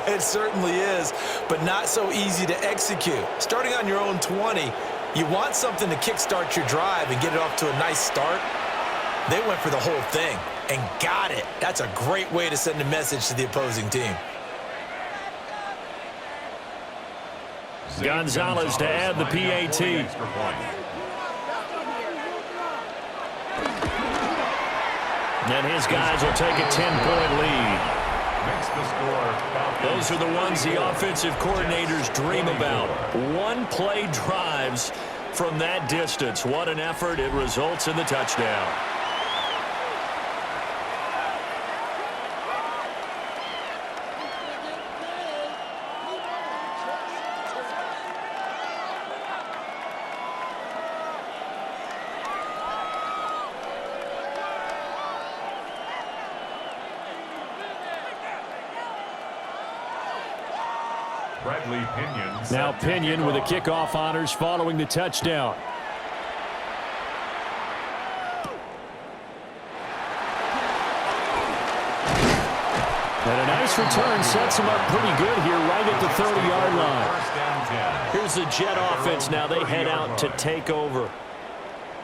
It certainly is, but not so easy to execute. Starting on your own 20, you want something to kickstart your drive and get it off to a nice start. They went for the whole thing and got it. That's a great way to send a message to the opposing team. Gonzalez to add the PAT. And his guys will take a 10-point lead. Those are the ones the offensive coordinators dream about. One-play drives from that distance. What an effort. It results in the touchdown. Now Pinion with the kickoff honors following the touchdown. And a nice return sets him up pretty good here right at the 30-yard line. Here's the Jet offense now. They head out to take over.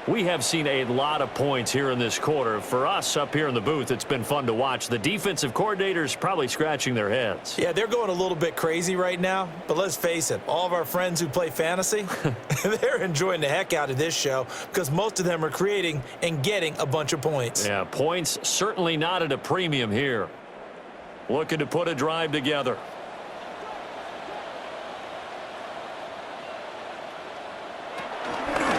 We have seen a lot of points here in this quarter. For us up here in the booth, it's been fun to watch. The defensive coordinators probably scratching their heads. Yeah, they're going a little bit crazy right now, but let's face it, all of our friends who play fantasy, they're enjoying the heck out of this show because most of them are creating and getting a bunch of points. Yeah, points certainly not at a premium here. Looking to put a drive together.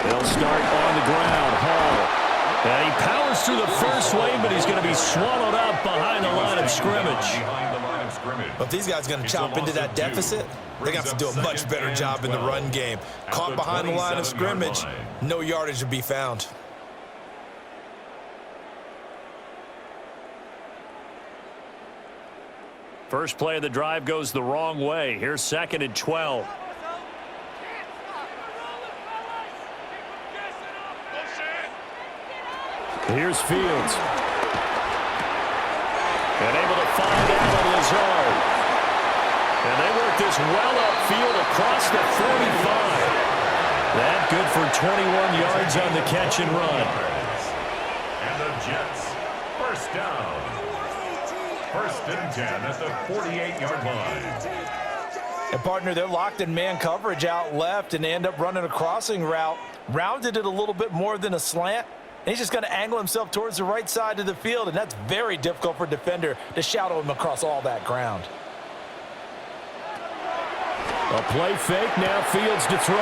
They'll start on the ground. Hall. And he powers through the first wave, but he's going to be swallowed up behind the line of scrimmage. But if these guys are going to chop into that deficit, they're going to have to do a much better job in the run game. Caught behind the line of scrimmage, no yardage to be found. First play of the drive goes the wrong way. Here's 2nd and 12. Here's Fields. And able to find Allen Lazard. And they work this well upfield across the 45. That good for 21 yards on the catch and run. And the Jets, first down. 1st and 10 at the 48-yard line. And, partner, they're locked in man coverage out left, and they end up running a crossing route. Rounded it a little bit more than a slant. And he's just going to angle himself towards the right side of the field, and that's very difficult for a defender to shadow him across all that ground. A play fake, now Fields to throw.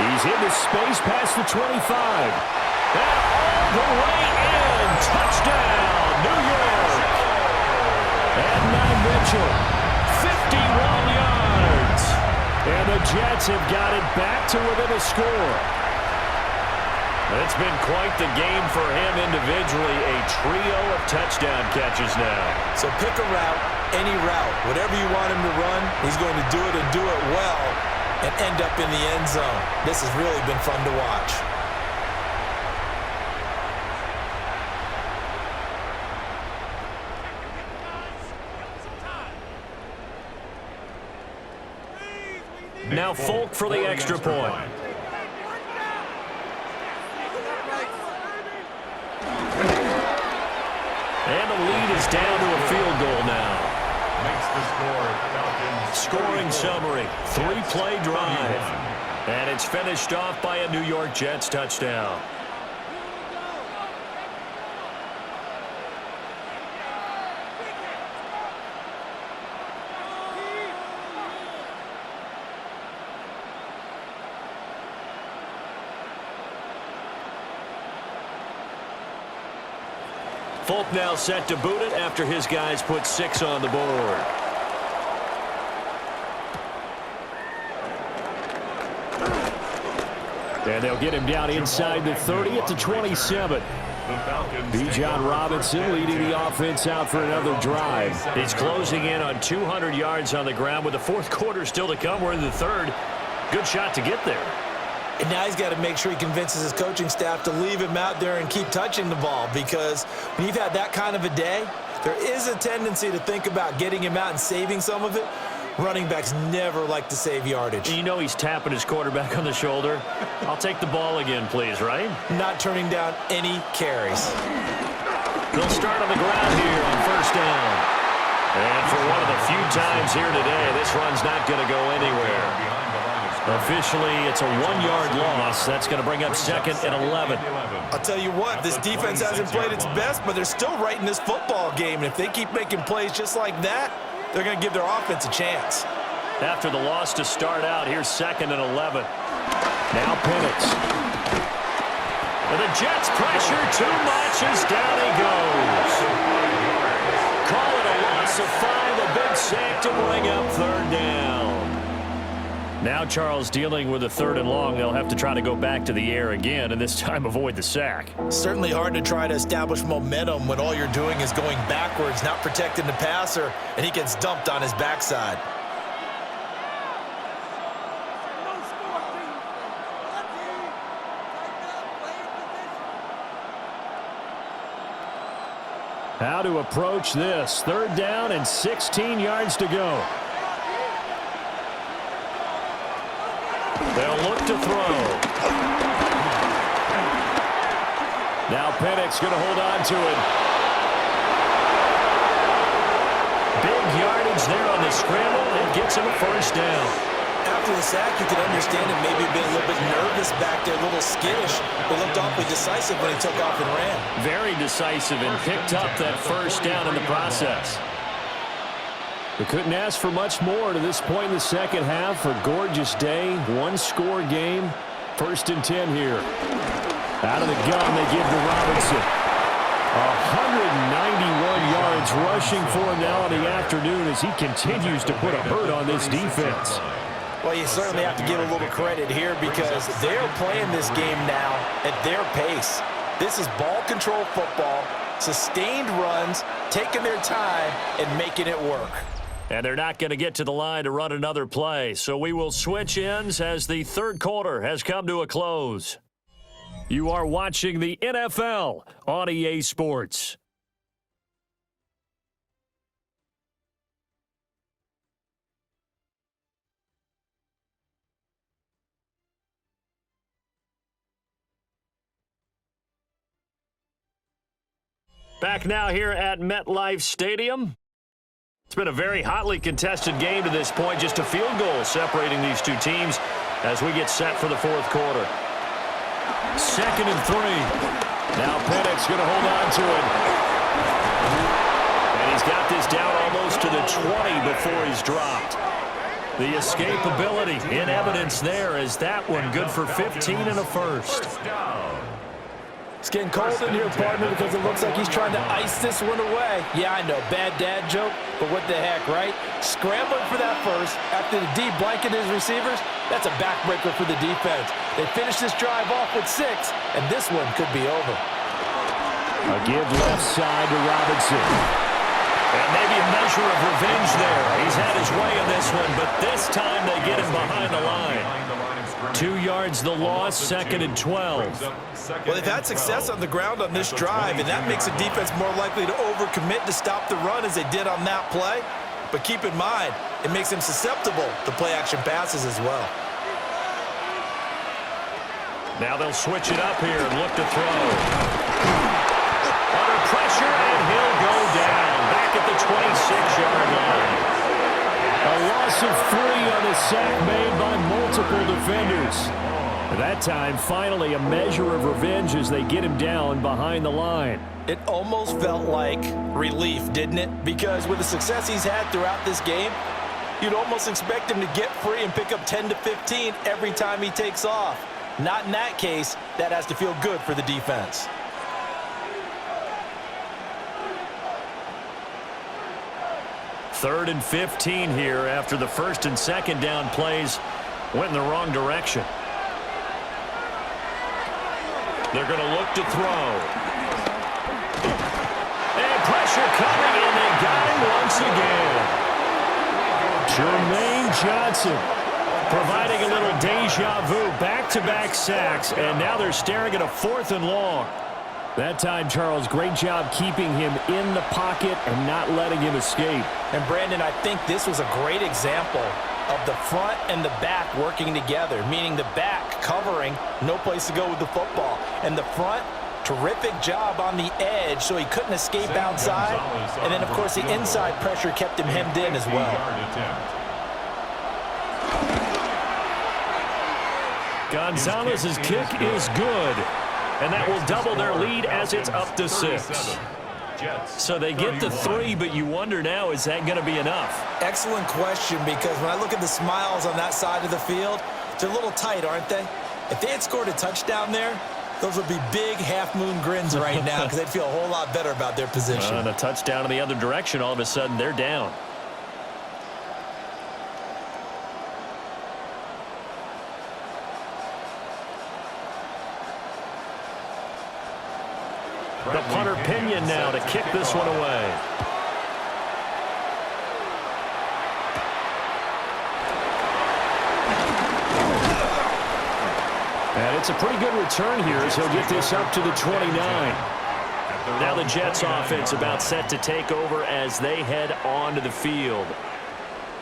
He's into space past the 25. And all the way in. Touchdown, New York. And now Mitchell, 51 yards. And the Jets have got it back to within a score. It's been quite the game for him individually. A trio of touchdown catches now. So pick a route, any route. Whatever you want him to run, he's going to do it and do it well. and end up in the end zone. This has really been fun to watch. Now Folk for the extra point. And the lead is down to a field goal now. Makes the score Falcons. Scoring summary, 3-play drive. And it's finished off by a New York Jets touchdown. Folk now set to boot it after his guys put 6 on the board. And they'll get him down inside the 30 at the 27. Bijan Robinson leading the offense out for another drive. He's closing in on 200 yards on the ground with the fourth quarter still to come. We're in the third. Good shot to get there. And now he's got to make sure he convinces his coaching staff to leave him out there and keep touching the ball, because when you've had that kind of a day, there is a tendency to think about getting him out and saving some of it. Running backs never like to save yardage. You know he's tapping his quarterback on the shoulder. I'll take the ball again, please, right? Not turning down any carries. They'll start on the ground here on first down. And for one of the few times here today, this run's not going to go anywhere. Officially, it's a 1-yard loss. That's going to bring up 2nd and 11. I'll tell you what, this defense hasn't played its best, but they're still right in this football game. And if they keep making plays just like that, they're going to give their offense a chance. After the loss to start out, here's 2nd and 11. Now Penix. And the Jets pressure too much as down he goes. Call it a loss of 5, a big sack to bring up 3rd down. Now Charles dealing with a 3rd and long. They'll have to try to go back to the air again, and this time avoid the sack. Certainly hard to try to establish momentum when all you're doing is going backwards, not protecting the passer, and he gets dumped on his backside. How to approach this. 3rd down and 16 yards to go. They'll look to throw. Now Penix going to hold on to it. Big yardage there on the scramble and gets him a 1st down. After the sack, you could understand him maybe being a little bit nervous back there, a little skittish, but looked awfully decisive when he took off and ran. Very decisive and picked up that 1st down in the process. We couldn't ask for much more to this point in the second half. A gorgeous day, 1-score game. 1st and 10 here. Out of the gun, they give to Robinson. 191 yards rushing for him now in the afternoon as he continues to put a hurt on this defense. Well, you certainly have to give a little credit here because they're playing this game now at their pace. This is ball control football, sustained runs, taking their time, and making it work. And they're not going to get to the line to run another play, so we will switch ends as the 3rd quarter has come to a close. You are watching the NFL on EA Sports. Back now here at MetLife Stadium. It's been a very hotly contested game to this point. Just a field goal separating these two teams as we get set for the 4th quarter. 2nd and 3. Now Penix going to hold on to it. And he's got this down almost to the 20 before he's dropped. The escapability in evidence there as that one good for 15 and a 1st. It's getting cold in here, partner, because it looks like he's trying to ice this one away. Yeah, I know, bad dad joke, but what the heck, right? Scrambling for that 1st after the D blanket his receivers, that's a backbreaker for the defense. They finish this drive off with 6, and this one could be over. A give left side to Robinson. And maybe a measure of revenge there. He's had his way in this one, but this time they get him behind the line. 2 yards the loss, 2nd and 12. Well, they've had success on the ground on this drive, and that makes the defense more likely to overcommit to stop the run as they did on that play. But keep in mind, it makes them susceptible to play-action passes as well. Now they'll switch it up here and look to throw. Under pressure, and he'll go down. Back at the 26-yard line. A loss of 3 on the sack made by multiple defenders. That time, finally, a measure of revenge as they get him down behind the line. It almost felt like relief, didn't it? Because with the success he's had throughout this game, you'd almost expect him to get free and pick up 10 to 15 every time he takes off. Not in that case. That has to feel good for the defense. Third and 15 here after the 1st and 2nd down plays went in the wrong direction. They're going to look to throw. And pressure coming, and they got him once again. Jermaine Johnson providing a little deja vu, back-to-back sacks, and now they're staring at a 4th and long. That time, Charles, great job keeping him in the pocket and not letting him escape. And, Brandon, I think this was a great example of the front and the back working together, meaning the back covering, no place to go with the football. And the front, terrific job on the edge so he couldn't escape outside. And then, of course, the inside pressure kept him hemmed in as well. Gonzalez's kick is good, and that will double their lead as it's up to 6. So they get the 3, but you wonder now, is that going to be enough? Excellent question, because when I look at the smiles on that side of the field, they're a little tight, aren't they? If they had scored a touchdown there, those would be big half-moon grins right now because they'd feel a whole lot better about their position. And a touchdown in the other direction, all of a sudden they're down. The punter Pinion now to kick this one away. And it's a pretty good return here as he'll get this up to the 29. Now the Jets offense about set to take over as they head onto the field.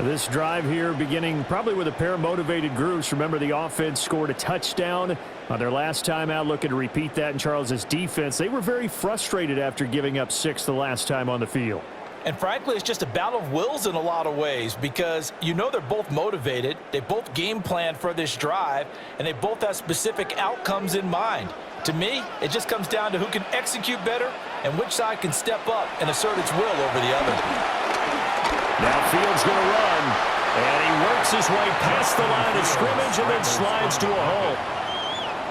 This drive here beginning probably with a pair of motivated groups. Remember, the offense scored a touchdown on their last time out, looking to repeat that in Charles's defense. They were very frustrated after giving up 6 the last time on the field. And frankly, it's just a battle of wills in a lot of ways because you know they're both motivated. They both game planned for this drive, and they both have specific outcomes in mind. To me, it just comes down to who can execute better and which side can step up and assert its will over the other. Now Fields going to run, and he works his way past the line of scrimmage and then slides to a halt.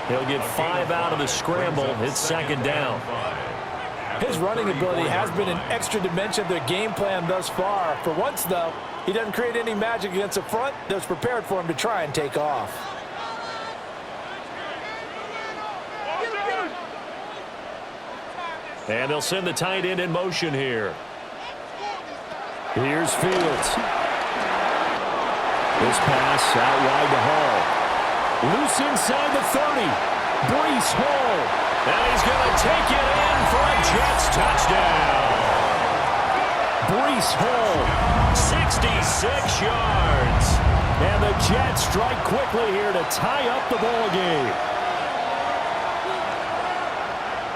He'll get 5 out of the scramble. It's 2nd down. His running ability has been an extra dimension of their game plan thus far. For once, though, he doesn't create any magic against the front that was prepared for him to try and take off. And they'll send the tight end in motion here. Here's Fields. This pass out wide to Hall. Loose inside the 30. Breece Hall. And he's going to take it in for a Jets touchdown. Breece Hall, 66 yards. And the Jets strike quickly here to tie up the ball game.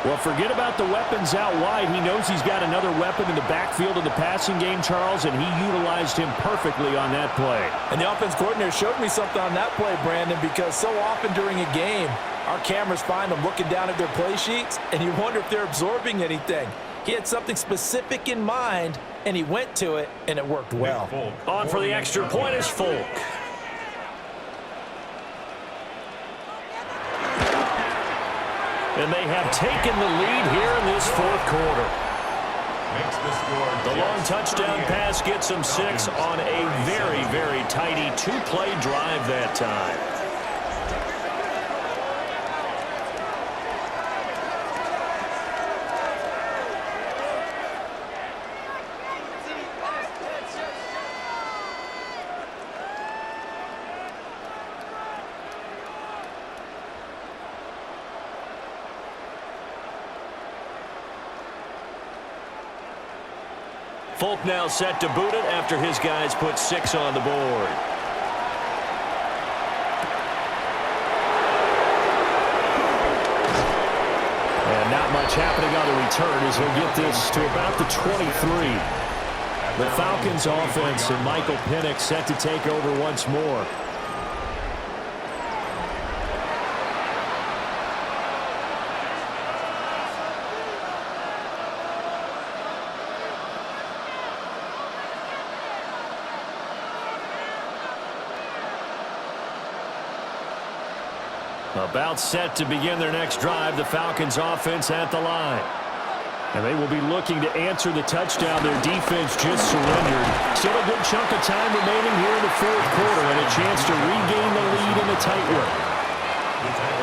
Well, forget about the weapons out wide. He knows he's got another weapon in the backfield of the passing game, Charles, and he utilized him perfectly on that play. And the offense coordinator showed me something on that play, Brandon, because so often during a game, our cameras find them looking down at their play sheets, and you wonder if they're absorbing anything. He had something specific in mind, and he went to it, and it worked well. On for the extra point is Folk. And they have taken the lead here in this 4th quarter. The long touchdown pass gets them 6 on a very, very tidy 2-play drive that time. Folk now set to boot it after his guys put 6 on the board. And not much happening on the return as he'll get this to about the 23. The Falcons offense and Michael Penix set to take over once more. About set to begin their next drive, the Falcons offense at the line. And they will be looking to answer the touchdown their defense just surrendered. Still a good chunk of time remaining here in the fourth quarter and a chance to regain the lead in the tight one.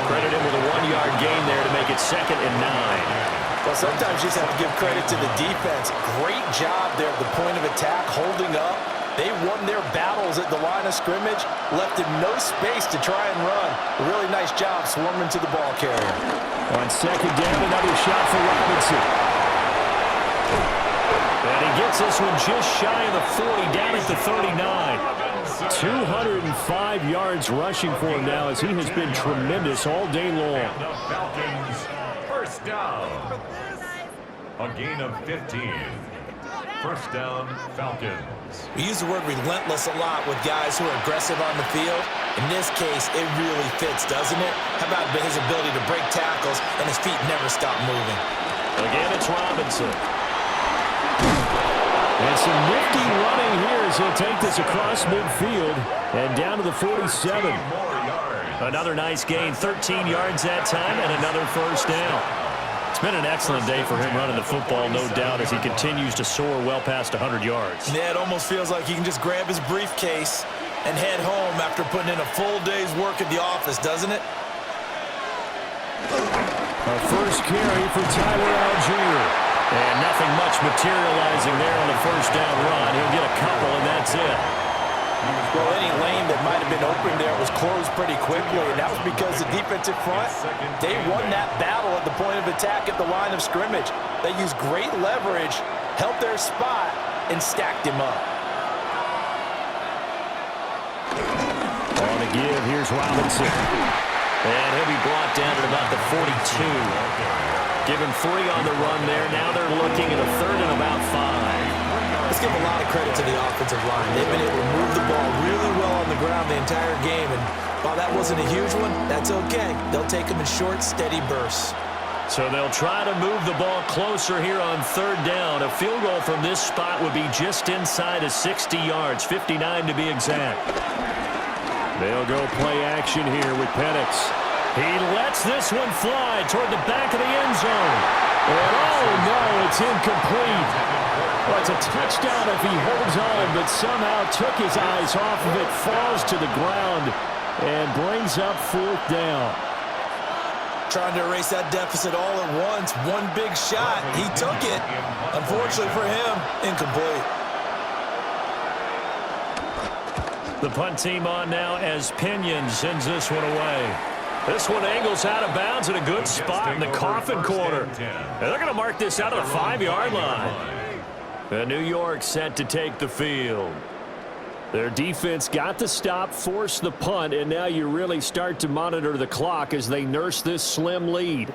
Credit him with a 1-yard gain there to make it 2nd and 9. Well, sometimes you just have to give credit to the defense. Great job there at the point of attack, holding up. They won their battles at the line of scrimmage, left him no space to try and run. A really nice job swarming to the ball carrier. On 2nd down, another shot for Robinson. And he gets this one just shy of the 40, down at the 39. 205 yards rushing for him now as he has been tremendous all day long. And the Falcons, first down. A gain of 15. First down, Falcons. We use the word relentless a lot with guys who are aggressive on the field. In this case, it really fits, doesn't it? How about his ability to break tackles and his feet never stop moving? Again, it's Robinson. And some nifty running here as he'll take this across midfield and down to the 47. Another nice gain, 13 yards that time, and another first down. It's been an excellent day for him running the football, no doubt, as he continues to soar well past 100 yards. Yeah, it almost feels like he can just grab his briefcase and head home after putting in a full day's work at the office, doesn't it? A first carry for Tyler Algier. And nothing much materializing there on the first down run. He'll get a couple, and that's it. Well, any lane that might have been open there was closed pretty quickly, and that was because the defensive front, they won that battle at the point of attack at the line of scrimmage. They used great leverage, held their spot, and stacked him up. On the give, here's Robinson. And he'll be brought down at about the 42. Give him 3 on the run there. Now they're looking at a 3rd and about 5. Let's give a lot of credit to the offensive line. They've been able to move the ball really well on the ground the entire game, and while that wasn't a huge one, that's okay. They'll take them in short, steady bursts. So they'll try to move the ball closer here on 3rd down. A field goal from this spot would be just inside of 60 yards, 59 to be exact. They'll go play action here with Penix. He lets this one fly toward the back of the end zone. And oh no, it's incomplete. Well, it's a touchdown if he holds on, but somehow took his eyes off of it, falls to the ground, and brings up 4th down. Trying to erase that deficit all at once. One big shot. He took it. Unfortunately for him, incomplete. The punt team on now as Pinion sends this one away. This one angles out of bounds at a good spot in the coffin corner. And they're going to mark this out of the 5-yard line. And New York set to take the field. Their defense got the stop, forced the punt, and now you really start to monitor the clock as they nurse this slim lead.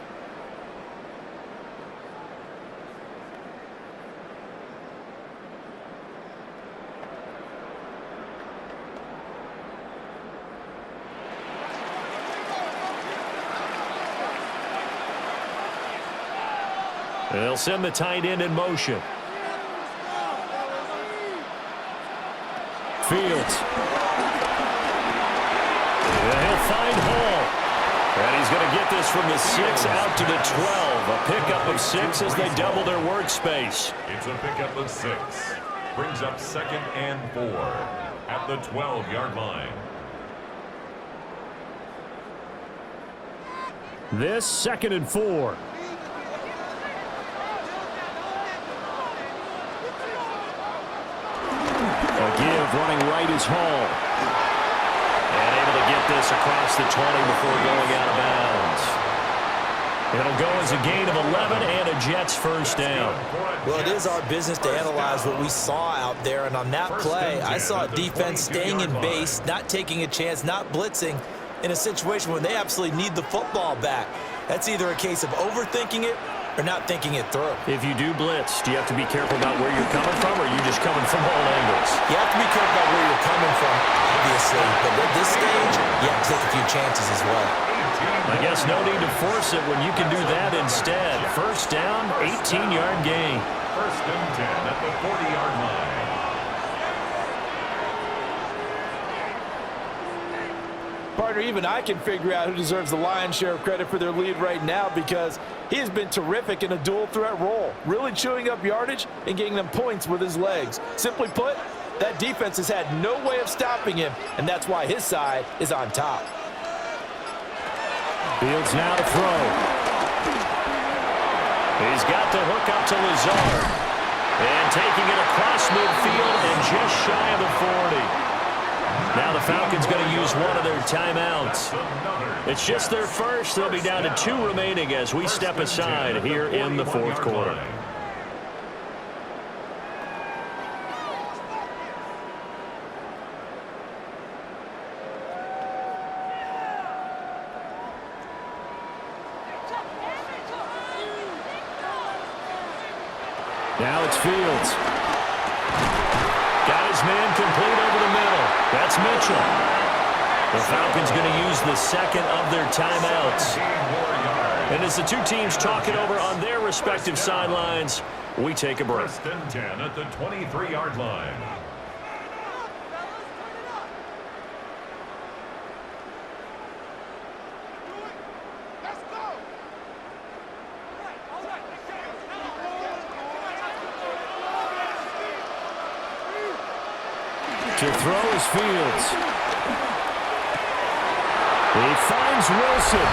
They'll send the tight end in motion. Fields. And he'll find Hall. And he's going to get this from the 6 out to the 12. A pickup of 6 as they double their workspace. It's a pickup of 6. Brings up 2nd and 4 at the 12-yard line. This 2nd and 4. Give running right is Hall. And able to get this across the 20 before going out of bounds. It'll go as a gain of 11 and a Jets first down. Well, it is our business to analyze what we saw out there, and on that play, I saw a defense staying in base, not taking a chance, not blitzing in a situation where they absolutely need the football back. That's either a case of overthinking it or not thinking it through. If you do blitz, do you have to be careful about where you're coming from, or are you just coming from all angles? You have to be careful about where you're coming from, obviously, but at this stage, you have to take a few chances as well. I guess no need to force it when you can do that instead. First down, 18-yard gain. First and 10 at the 40-yard line. Partner, even I can figure out who deserves the lion's share of credit for their lead right now, because he has been terrific in a dual threat role, really chewing up yardage and getting them points with his legs. Simply put, that defense has had no way of stopping him, and that's why his side is on top. Fields now to throw. He's got the hook up to Lazard. And taking it across midfield and just shy of the 40. Now the Falcons going to use one of their timeouts. It's just their first. They'll be down to 2 remaining as we step aside here in the fourth quarter. Now it's Fields. Got his man complete over the middle. That's Mitchell. The Falcons going to use the second of their timeouts. And as the two teams talk it over on their respective sidelines, we take a break. First and 10 at the 23-yard line. To throw is Fields. He finds Wilson.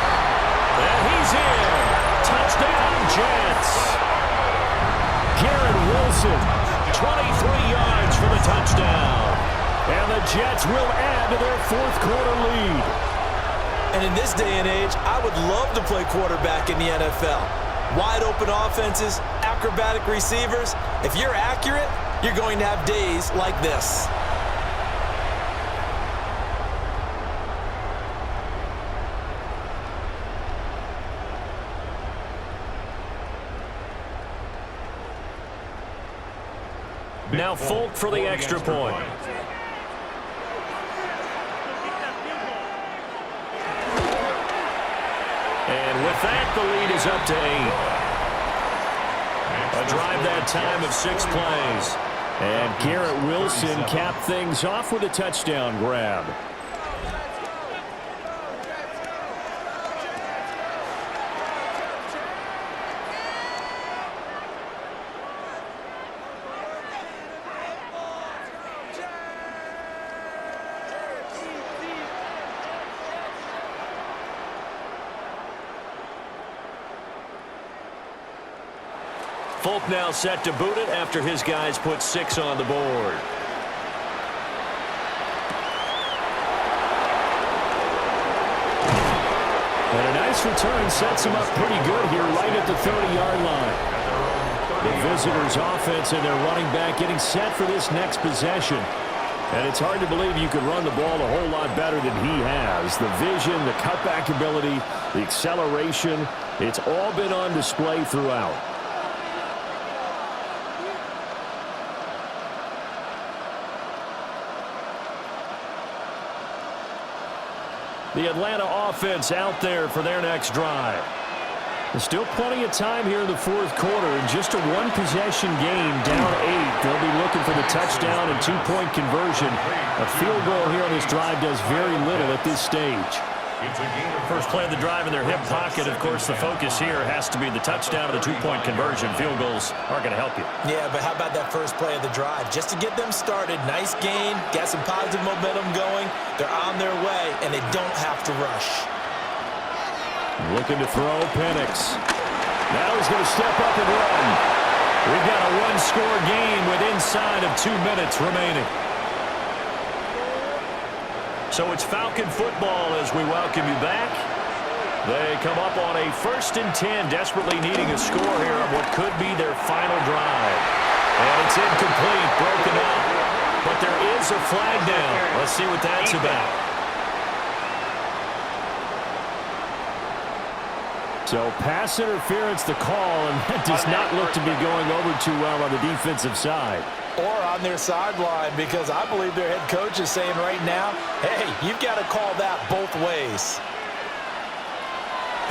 And he's in. Touchdown, Jets. Garrett Wilson, 23 yards for the touchdown. And the Jets will add to their fourth quarter lead. And in this day and age, I would love to play quarterback in the NFL. Wide open offenses, acrobatic receivers. If you're accurate, you're going to have days like this. Now Folk for the extra point. And with that, the lead is up to 8. A drive that time of 6 plays. And Garrett Wilson capped things off with a touchdown grab. Folk now set to boot it after his guys put 6 on the board. And a nice return sets him up pretty good here right at the 30-yard line. The visitors' offense and their running back getting set for this next possession. And it's hard to believe you could run the ball a whole lot better than he has. The vision, the cutback ability, the acceleration, it's all been on display throughout. The Atlanta offense out there for their next drive. There's still plenty of time here in the fourth quarter, and just a one-possession game, down 8. They'll be looking for the touchdown and 2-point conversion. A field goal here on this drive does very little at this stage. First play of the drive in their hip pocket. Of course, the focus here has to be the touchdown and the 2-point conversion. Field goals aren't going to help you. Yeah, but how about that first play of the drive? Just to get them started, nice gain, got some positive momentum going. They're on their way, and they don't have to rush. Looking to throw, Penix. Now he's going to step up and run. We've got a one-score game with inside of 2 minutes remaining. So it's Falcon football as we welcome you back. They come up on a 1st and 10, desperately needing a score here on what could be their final drive. And it's incomplete, broken up. But there is a flag down. Let's see what that's about. So pass interference the call, and that does not look to be going over too well on the defensive side. Or on their sideline, because I believe their head coach is saying right now, hey, you've got to call that both ways.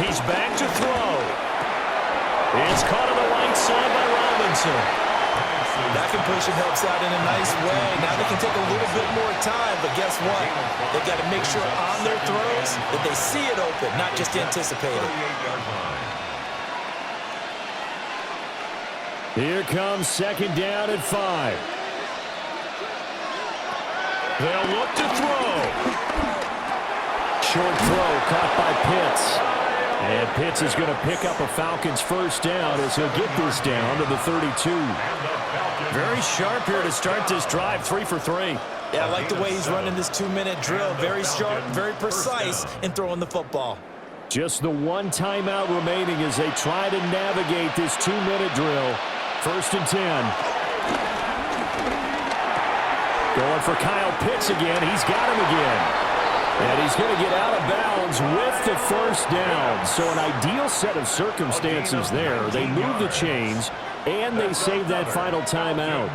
He's back to throw. It's caught on the right side by Robinson. That completion helps out in a nice way. Now they can take a little bit more time, but guess what? They've got to make sure on their throws that they see it open, not just anticipate it. Here comes 2nd down at 5. They'll look to throw. Short throw caught by Pitts. And Pitts is going to pick up a Falcons 1st down as he'll get this down to the 32. Very sharp here to start this drive, 3 for 3. Yeah, I like the way he's running this 2-minute drill. Very sharp, very precise in throwing the football. Just the 1 timeout remaining as they try to navigate this 2-minute drill. 1st and 10. Going for Kyle Pitts again. He's got him again. And he's going to get out of bounds with the 1st down. So an ideal set of circumstances there. They move the chains, and they save that final timeout.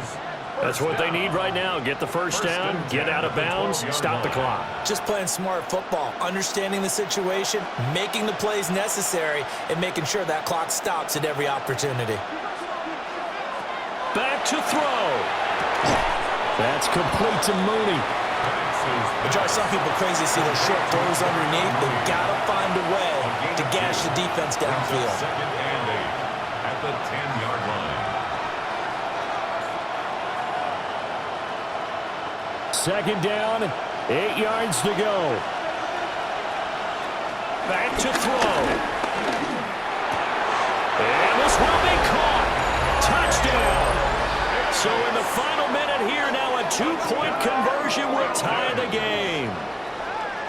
That's what they need right now. Get the 1st down, get out of bounds, stop the clock. Just playing smart football, understanding the situation, making the plays necessary, and making sure that clock stops at every opportunity. Back to throw. That's complete to Mooney. It drives some people crazy to see those short throws underneath. They've got to find a way to gash the defense downfield. 2nd and 8 at the 10-yard line. 2nd down, 8 yards to go. Back to throw. And this will be caught. Touchdown. So in the final minute here, now a 2-point conversion will tie the game.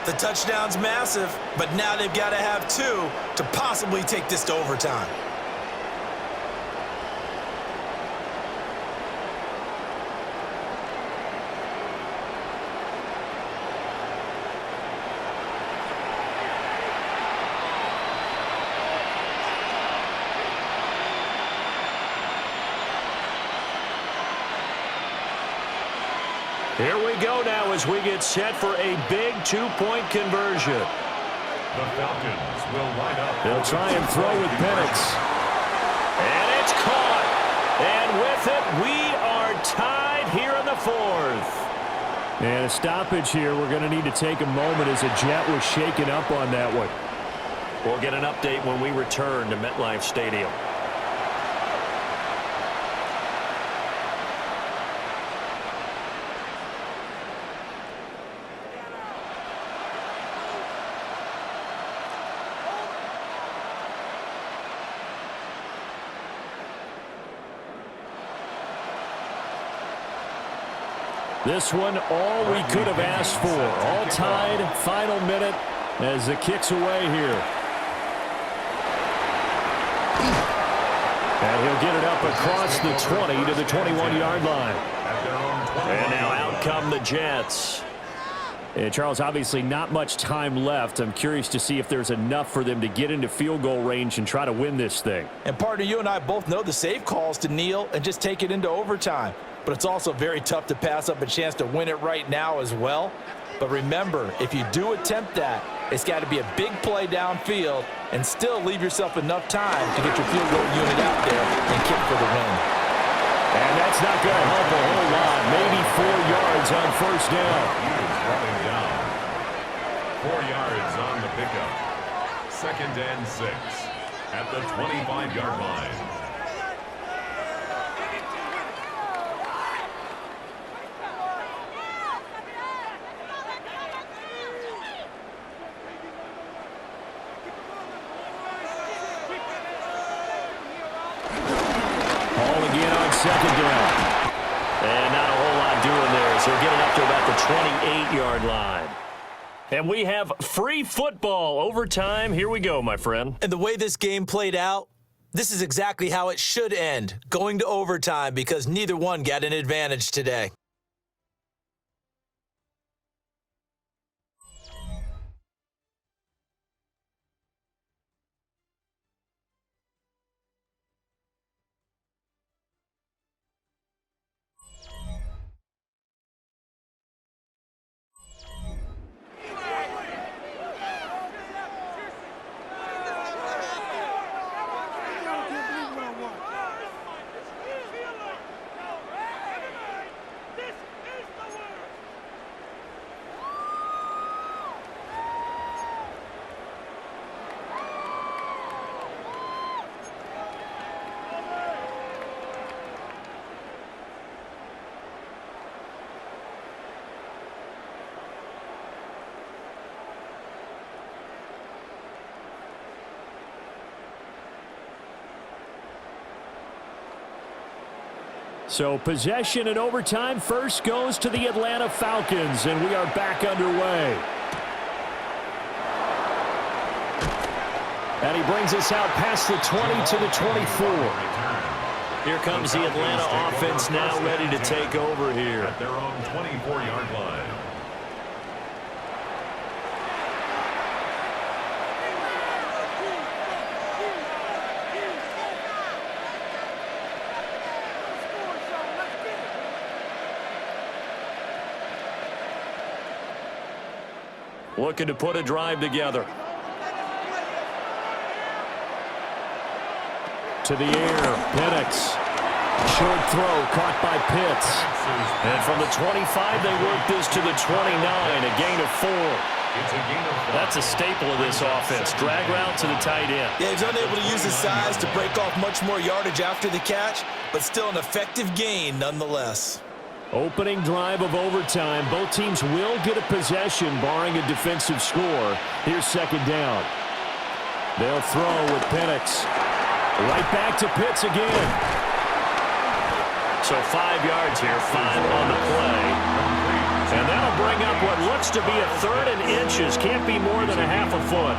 The touchdown's massive, but now they've got to have 2 to possibly take this to overtime. Here we go now as we get set for a big 2-point conversion. The Falcons will line up. They'll try and throw with Penix. And it's caught. And with it, we are tied here in the 4th. And a stoppage here. We're going to need to take a moment as a Jet was shaken up on that one. We'll get an update when we return to MetLife Stadium. This one, all we could have asked for. All tied, final minute as it kicks away here. And he'll get it up across the 20 to the 21-yard line. And now out come the Jets. And Charles, obviously not much time left. I'm curious to see if there's enough for them to get into field goal range and try to win this thing. And partner, you and I both know the safe calls to kneel and just take it into overtime. But it's also very tough to pass up a chance to win it right now as well. But remember, if you do attempt that, it's got to be a big play downfield and still leave yourself enough time to get your field goal unit out there and kick for the win. And that's not going to help a whole lot. Maybe 4 yards on 1st down. Running down. 4 yards on the pickup. 2nd and 6 at the 25-yard line. Ball again on 2nd down. And not a whole lot doing there, so he'll get it up to about the 28-yard line. And we have free football overtime. Here we go, my friend. And the way this game played out, this is exactly how it should end, going to overtime, because neither one got an advantage today. So possession in overtime first goes to the Atlanta Falcons, and we are back underway. And he brings us out past the 20 to the 24. Here comes the Atlanta offense now ready to take over here. At their own 24-yard line. Looking to put a drive together. To the air, Penix. Short throw caught by Pitts. And from the 25, they work this to the 29, a gain of 4. That's a staple of this offense. Drag route to the tight end. Yeah, he's unable to use his size to break off much more yardage after the catch, but still an effective gain nonetheless. Opening drive of overtime. Both teams will get a possession, barring a defensive score. Here's second down. They'll throw with Penix. Right back to Pitts again. So 5 yards here, 5 on the play. And that'll bring up what looks to be a 3rd and inches. Can't be more than a half a foot.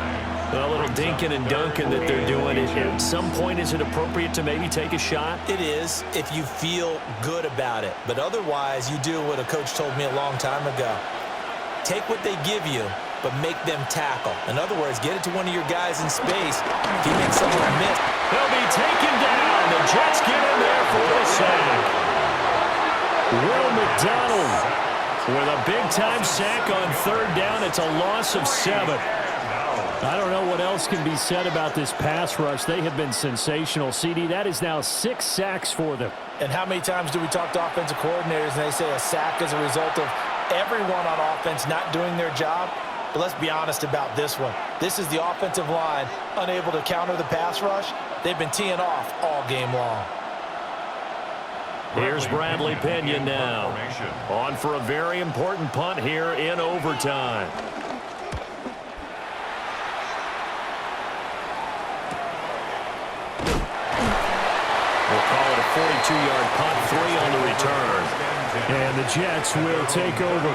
A little dinking and dunking that they're doing. At some point, is it appropriate to maybe take a shot? It is, if you feel good about it. But otherwise, you do what a coach told me a long time ago. Take what they give you, but make them tackle. In other words, get it to one of your guys in space. If he makes someone miss, he'll be taken down. The Jets get in there for the sack. Will McDonald with a big-time sack on 3rd down. It's a loss of 7. I don't know what else can be said about this pass rush. They have been sensational. CD, that is now 6 sacks for them. And how many times do we talk to offensive coordinators and they say a sack is a result of everyone on offense not doing their job? But let's be honest about this one. This is the offensive line unable to counter the pass rush. They've been teeing off all game long. Here's Bradley Pinion now. On for a very important punt here in overtime. We'll call it a 42-yard punt, 3 on the return. And the Jets will take over.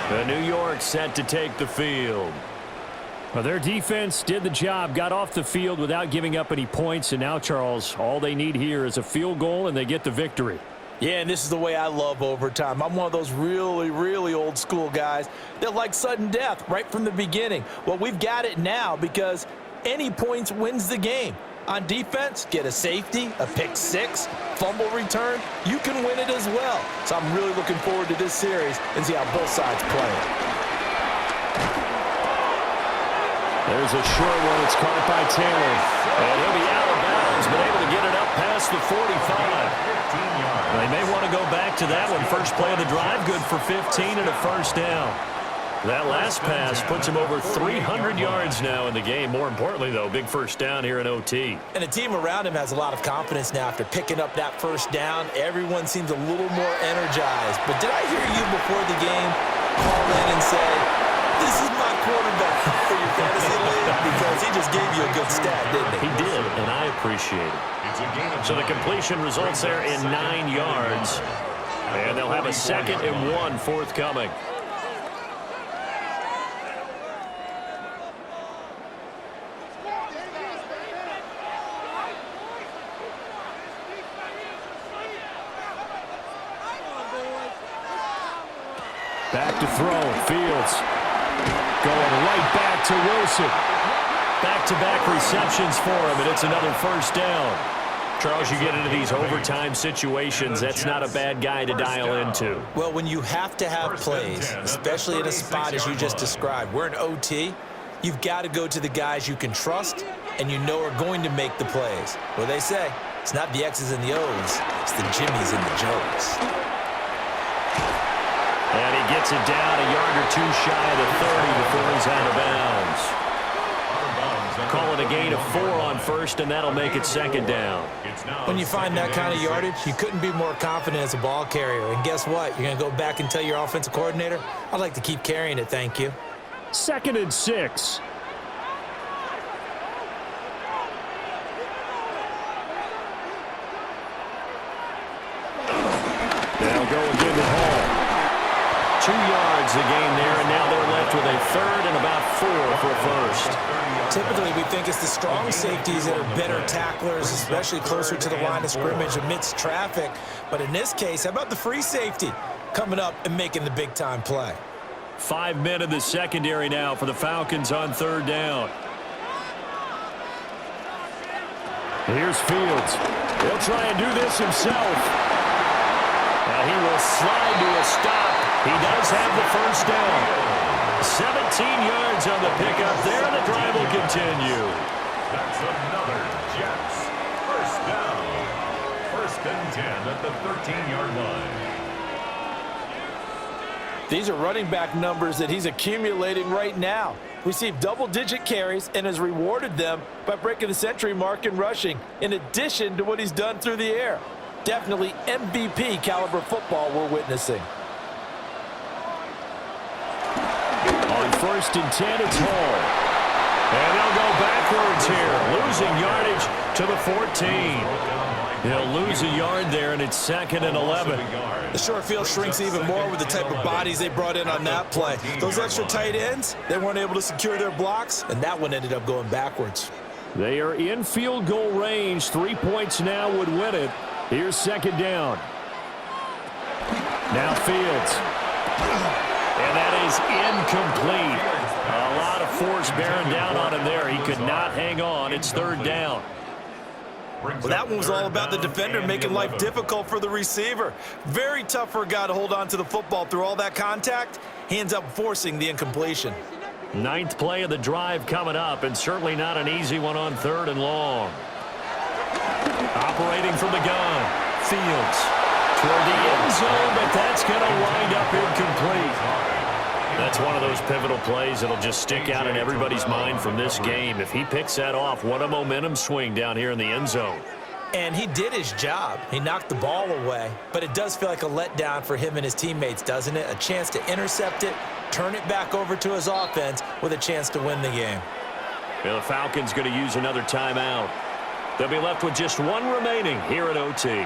The New York set to take the field. Well, their defense did the job, got off the field without giving up any points, and now, Charles, all they need here is a field goal, and they get the victory. Yeah, and this is the way I love overtime. I'm one of those really, really old school guys that like sudden death right from the beginning. Well, we've got it now because any points wins the game. On defense, get a safety, a pick 6, fumble return, you can win it as well. So I'm really looking forward to this series and see how both sides play it. There's a short one. It's caught by Taylor. And he'll be out of bounds, but able to get it up past the 45. They may want to go back to that one. First play of the drive, good for 15 and a first down. That last pass puts him over 300 yards now in the game. More importantly, though, big first down here in OT. And the team around him has a lot of confidence now after picking up that first down. Everyone seems a little more energized. But did I hear you before the game call in and say, this is my quarterback for your fantasy league? Because he just gave you a good stat, didn't he? He did, and I appreciate it. So the completion results there in 9 yards. And they'll have a 2nd and 1 forthcoming. Back to throw. Fields going right back to Wilson. Back-to-back receptions for him, and it's another first down. Charles, you get into these overtime situations, that's not a bad guy to dial into. Well, when you have to have plays, especially in a spot as you just described, we're in OT, you've got to go to the guys you can trust and you know are going to make the plays. Well, they say it's not the X's and the O's, it's the Jimmies and the Joes. And he gets it down a yard or two shy of the 30 before he's out of bounds. Call it a gain of 4 on first, and that'll make it second down. When you find that kind of yardage, you couldn't be more confident as a ball carrier. And guess what? You're going to go back and tell your offensive coordinator, I'd like to keep carrying it, thank you. 2nd and 6. They'll go again to Hall. 2 yards the gain there, and now they're left with a 3rd and about 4 for a first. Typically, we think it's the strong safeties that are better tacklers, especially closer to the line of scrimmage amidst traffic. But in this case, how about the free safety coming up and making the big-time play? 5 men in the secondary now for the Falcons on 3rd down. Here's Fields. He'll try and do this himself. Now he will slide to a stop. He does have the first down. 17 yards on the pickup there. The drive will continue. That's another Jets. First down. 1st and 10 at the 13-yard line. These are running back numbers that he's accumulating right now. Received double-digit carries and has rewarded them by breaking the century mark in rushing, in addition to what he's done through the air. Definitely MVP caliber football we're witnessing. On 1st and 10, it's Hall. And they'll go backwards here, losing yardage to the 14. He'll lose a yard there, and it's 2nd and 11. The short field shrinks even more with the type of bodies they brought in on that play. Those extra tight ends, they weren't able to secure their blocks, and that one ended up going backwards. They are in field goal range. 3 points now would win it. Here's 2nd down. Now Fields. And that is incomplete. A lot of force bearing down on him there. He could not hang on. It's 3rd down. Well, that one was all about the defender making life difficult for the receiver. Very tough for a guy to hold on to the football through all that contact. He ends up forcing the incompletion. 9th play of the drive coming up, and certainly not an easy one on 3rd and long. Operating from the gun, Fields toward the end zone, but that's going to wind up incomplete. That's one of those pivotal plays that'll just stick out in everybody's mind from this game. If he picks that off, what a momentum swing down here in the end zone. And he did his job. He knocked the ball away, but it does feel like a letdown for him and his teammates, doesn't it? A chance to intercept it, turn it back over to his offense with a chance to win the game. Well, the Falcons going to use another timeout. They'll be left with just 1 remaining here at OT.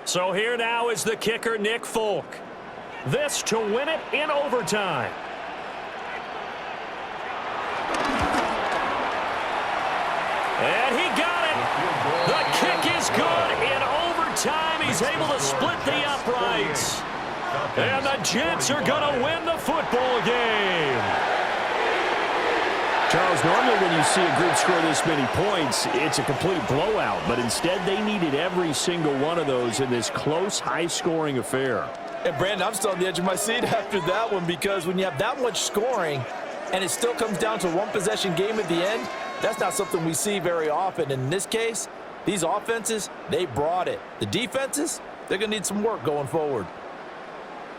So here now is the kicker, Nick Folk. This to win it in overtime. And he got it. The kick is good in overtime. He's able to split the uprights. And the Jets are going to win the football game. Charles, normally when you see a group score this many points, it's a complete blowout. But instead, they needed every single one of those in this close, high-scoring affair. And, Brandon, I'm still on the edge of my seat after that one, because when you have that much scoring and it still comes down to a one-possession game at the end, that's not something we see very often. In this case, these offenses, they brought it. The defenses, they're going to need some work going forward.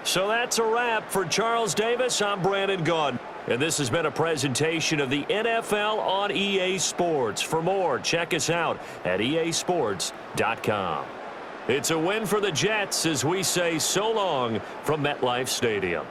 So that's a wrap for Charles Davis. I'm Brandon Gaudin. And this has been a presentation of the NFL on EA Sports. For more, check us out at easports.com. It's a win for the Jets as we say so long from MetLife Stadium.